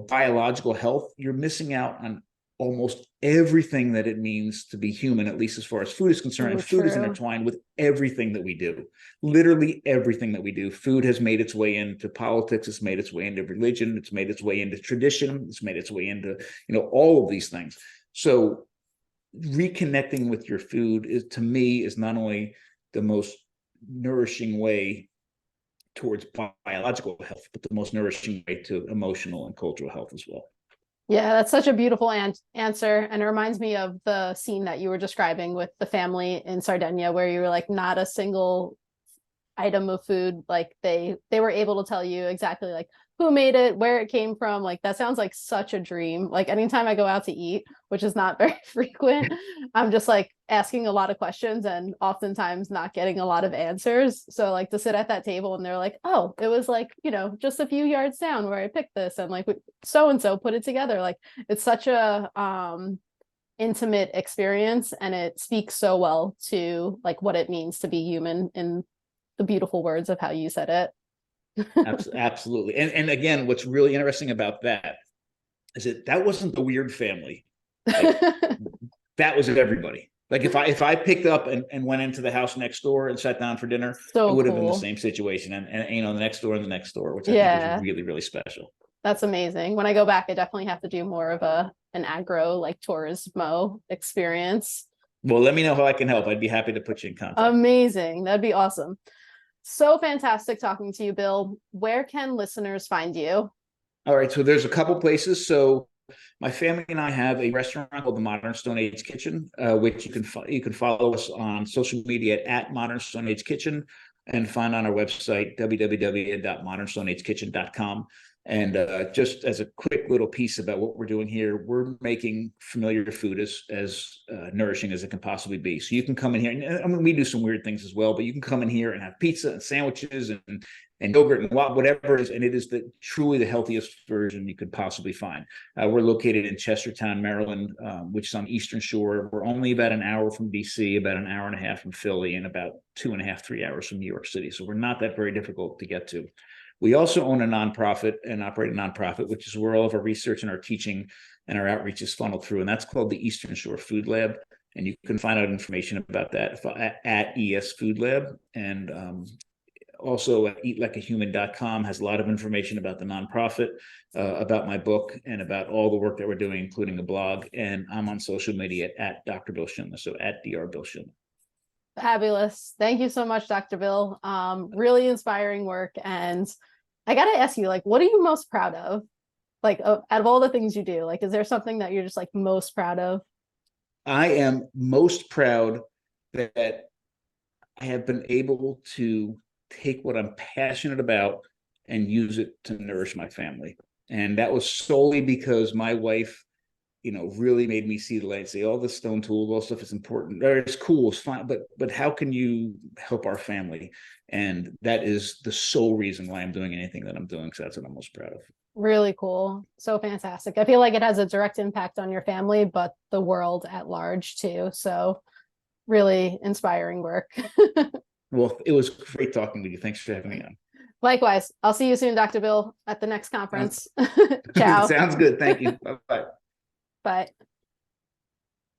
biological health, you're missing out on almost everything that it means to be human, at least as far as food is concerned. And food is intertwined with everything that we do. Literally everything that we do. Food has made its way into politics. It's made its way into religion. It's made its way into tradition. It's made its way into, all of these things. So reconnecting with your food to me, is not only the most nourishing way towards biological health, but the most nourishing way to emotional and cultural health as well. Yeah, that's such a beautiful answer. And it reminds me of the scene that you were describing with the family in Sardegna, where you were like, not a single item of food, like they were able to tell you exactly like who made it, where it came from. Like that sounds like such a dream. Like anytime I go out to eat, which is not very frequent, I'm just like asking a lot of questions and oftentimes not getting a lot of answers. So like to sit at that table and they're like, oh, it was like, you know, just a few yards down where I picked this, and like so and so put it together. Like it's such a intimate experience, and it speaks so well to like what it means to be human in the beautiful words of how you said it. Absolutely. And again, what's really interesting about that is that wasn't the weird family. Like that was everybody. Like if I picked up and went into the house next door and sat down for dinner, So it would have been the cool. same situation. And you know, the next door and the next door, which I think Yeah, is really, really special. that's amazing. When I go back, I definitely have to do more of an agro like tourismo experience. Well, let me know how I can help. I'd be happy to put you in contact. Amazing. That'd be awesome. So fantastic talking to you, Bill. Where can listeners find you? All right. So there's a couple places. So my family and I have a restaurant called the Modern Stone Age Kitchen, which you can follow us on social media at Modern Stone Age Kitchen, and find on our website www.modernstoneagekitchen.com. And just as a quick little piece about what we're doing here, we're making familiar food as nourishing as it can possibly be. So you can come in here, and I mean, we do some weird things as well, but you can come in here and have pizza and sandwiches and yogurt and whatever it is, and it is truly the healthiest version you could possibly find. We're located in Chestertown, Maryland, which is on the Eastern Shore. We're only about an hour from DC, about an hour and a half from Philly, and about 2.5, 3 hours from New York City. So we're not that very difficult to get to. We also own a nonprofit and operate a nonprofit, which is where all of our research and our teaching and our outreach is funneled through, and that's called the Eastern Shore Food Lab. And you can find out information about that at ES Food Lab. And also eatlikeahuman.com has a lot of information about the nonprofit, about my book, and about all the work that we're doing, including a blog. And I'm on social media at Dr. Bill Schindler, so at Dr. Bill Schindler. Fabulous. Thank you so much, Dr. Bill. Really inspiring work. And I got to ask you, like, what are you most proud of? Like, out of all the things you do, like, is there something that you're just like most proud of? I am most proud that I have been able to take what I'm passionate about and use it to nourish my family. And that was solely because my wife, you know, really made me see the light, say all the stone tools, all stuff is important. It's cool, it's fine, but how can you help our family? And that is the sole reason why I'm doing anything that I'm doing. So that's what I'm most proud of. Really cool. So fantastic. I feel like it has a direct impact on your family, but the world at large too. So really inspiring work. Well, it was great talking with you. Thanks for having me on. Likewise. I'll see you soon, Dr. Bill, at the next conference. Ciao. Sounds good. Thank you. Bye-bye. Bye.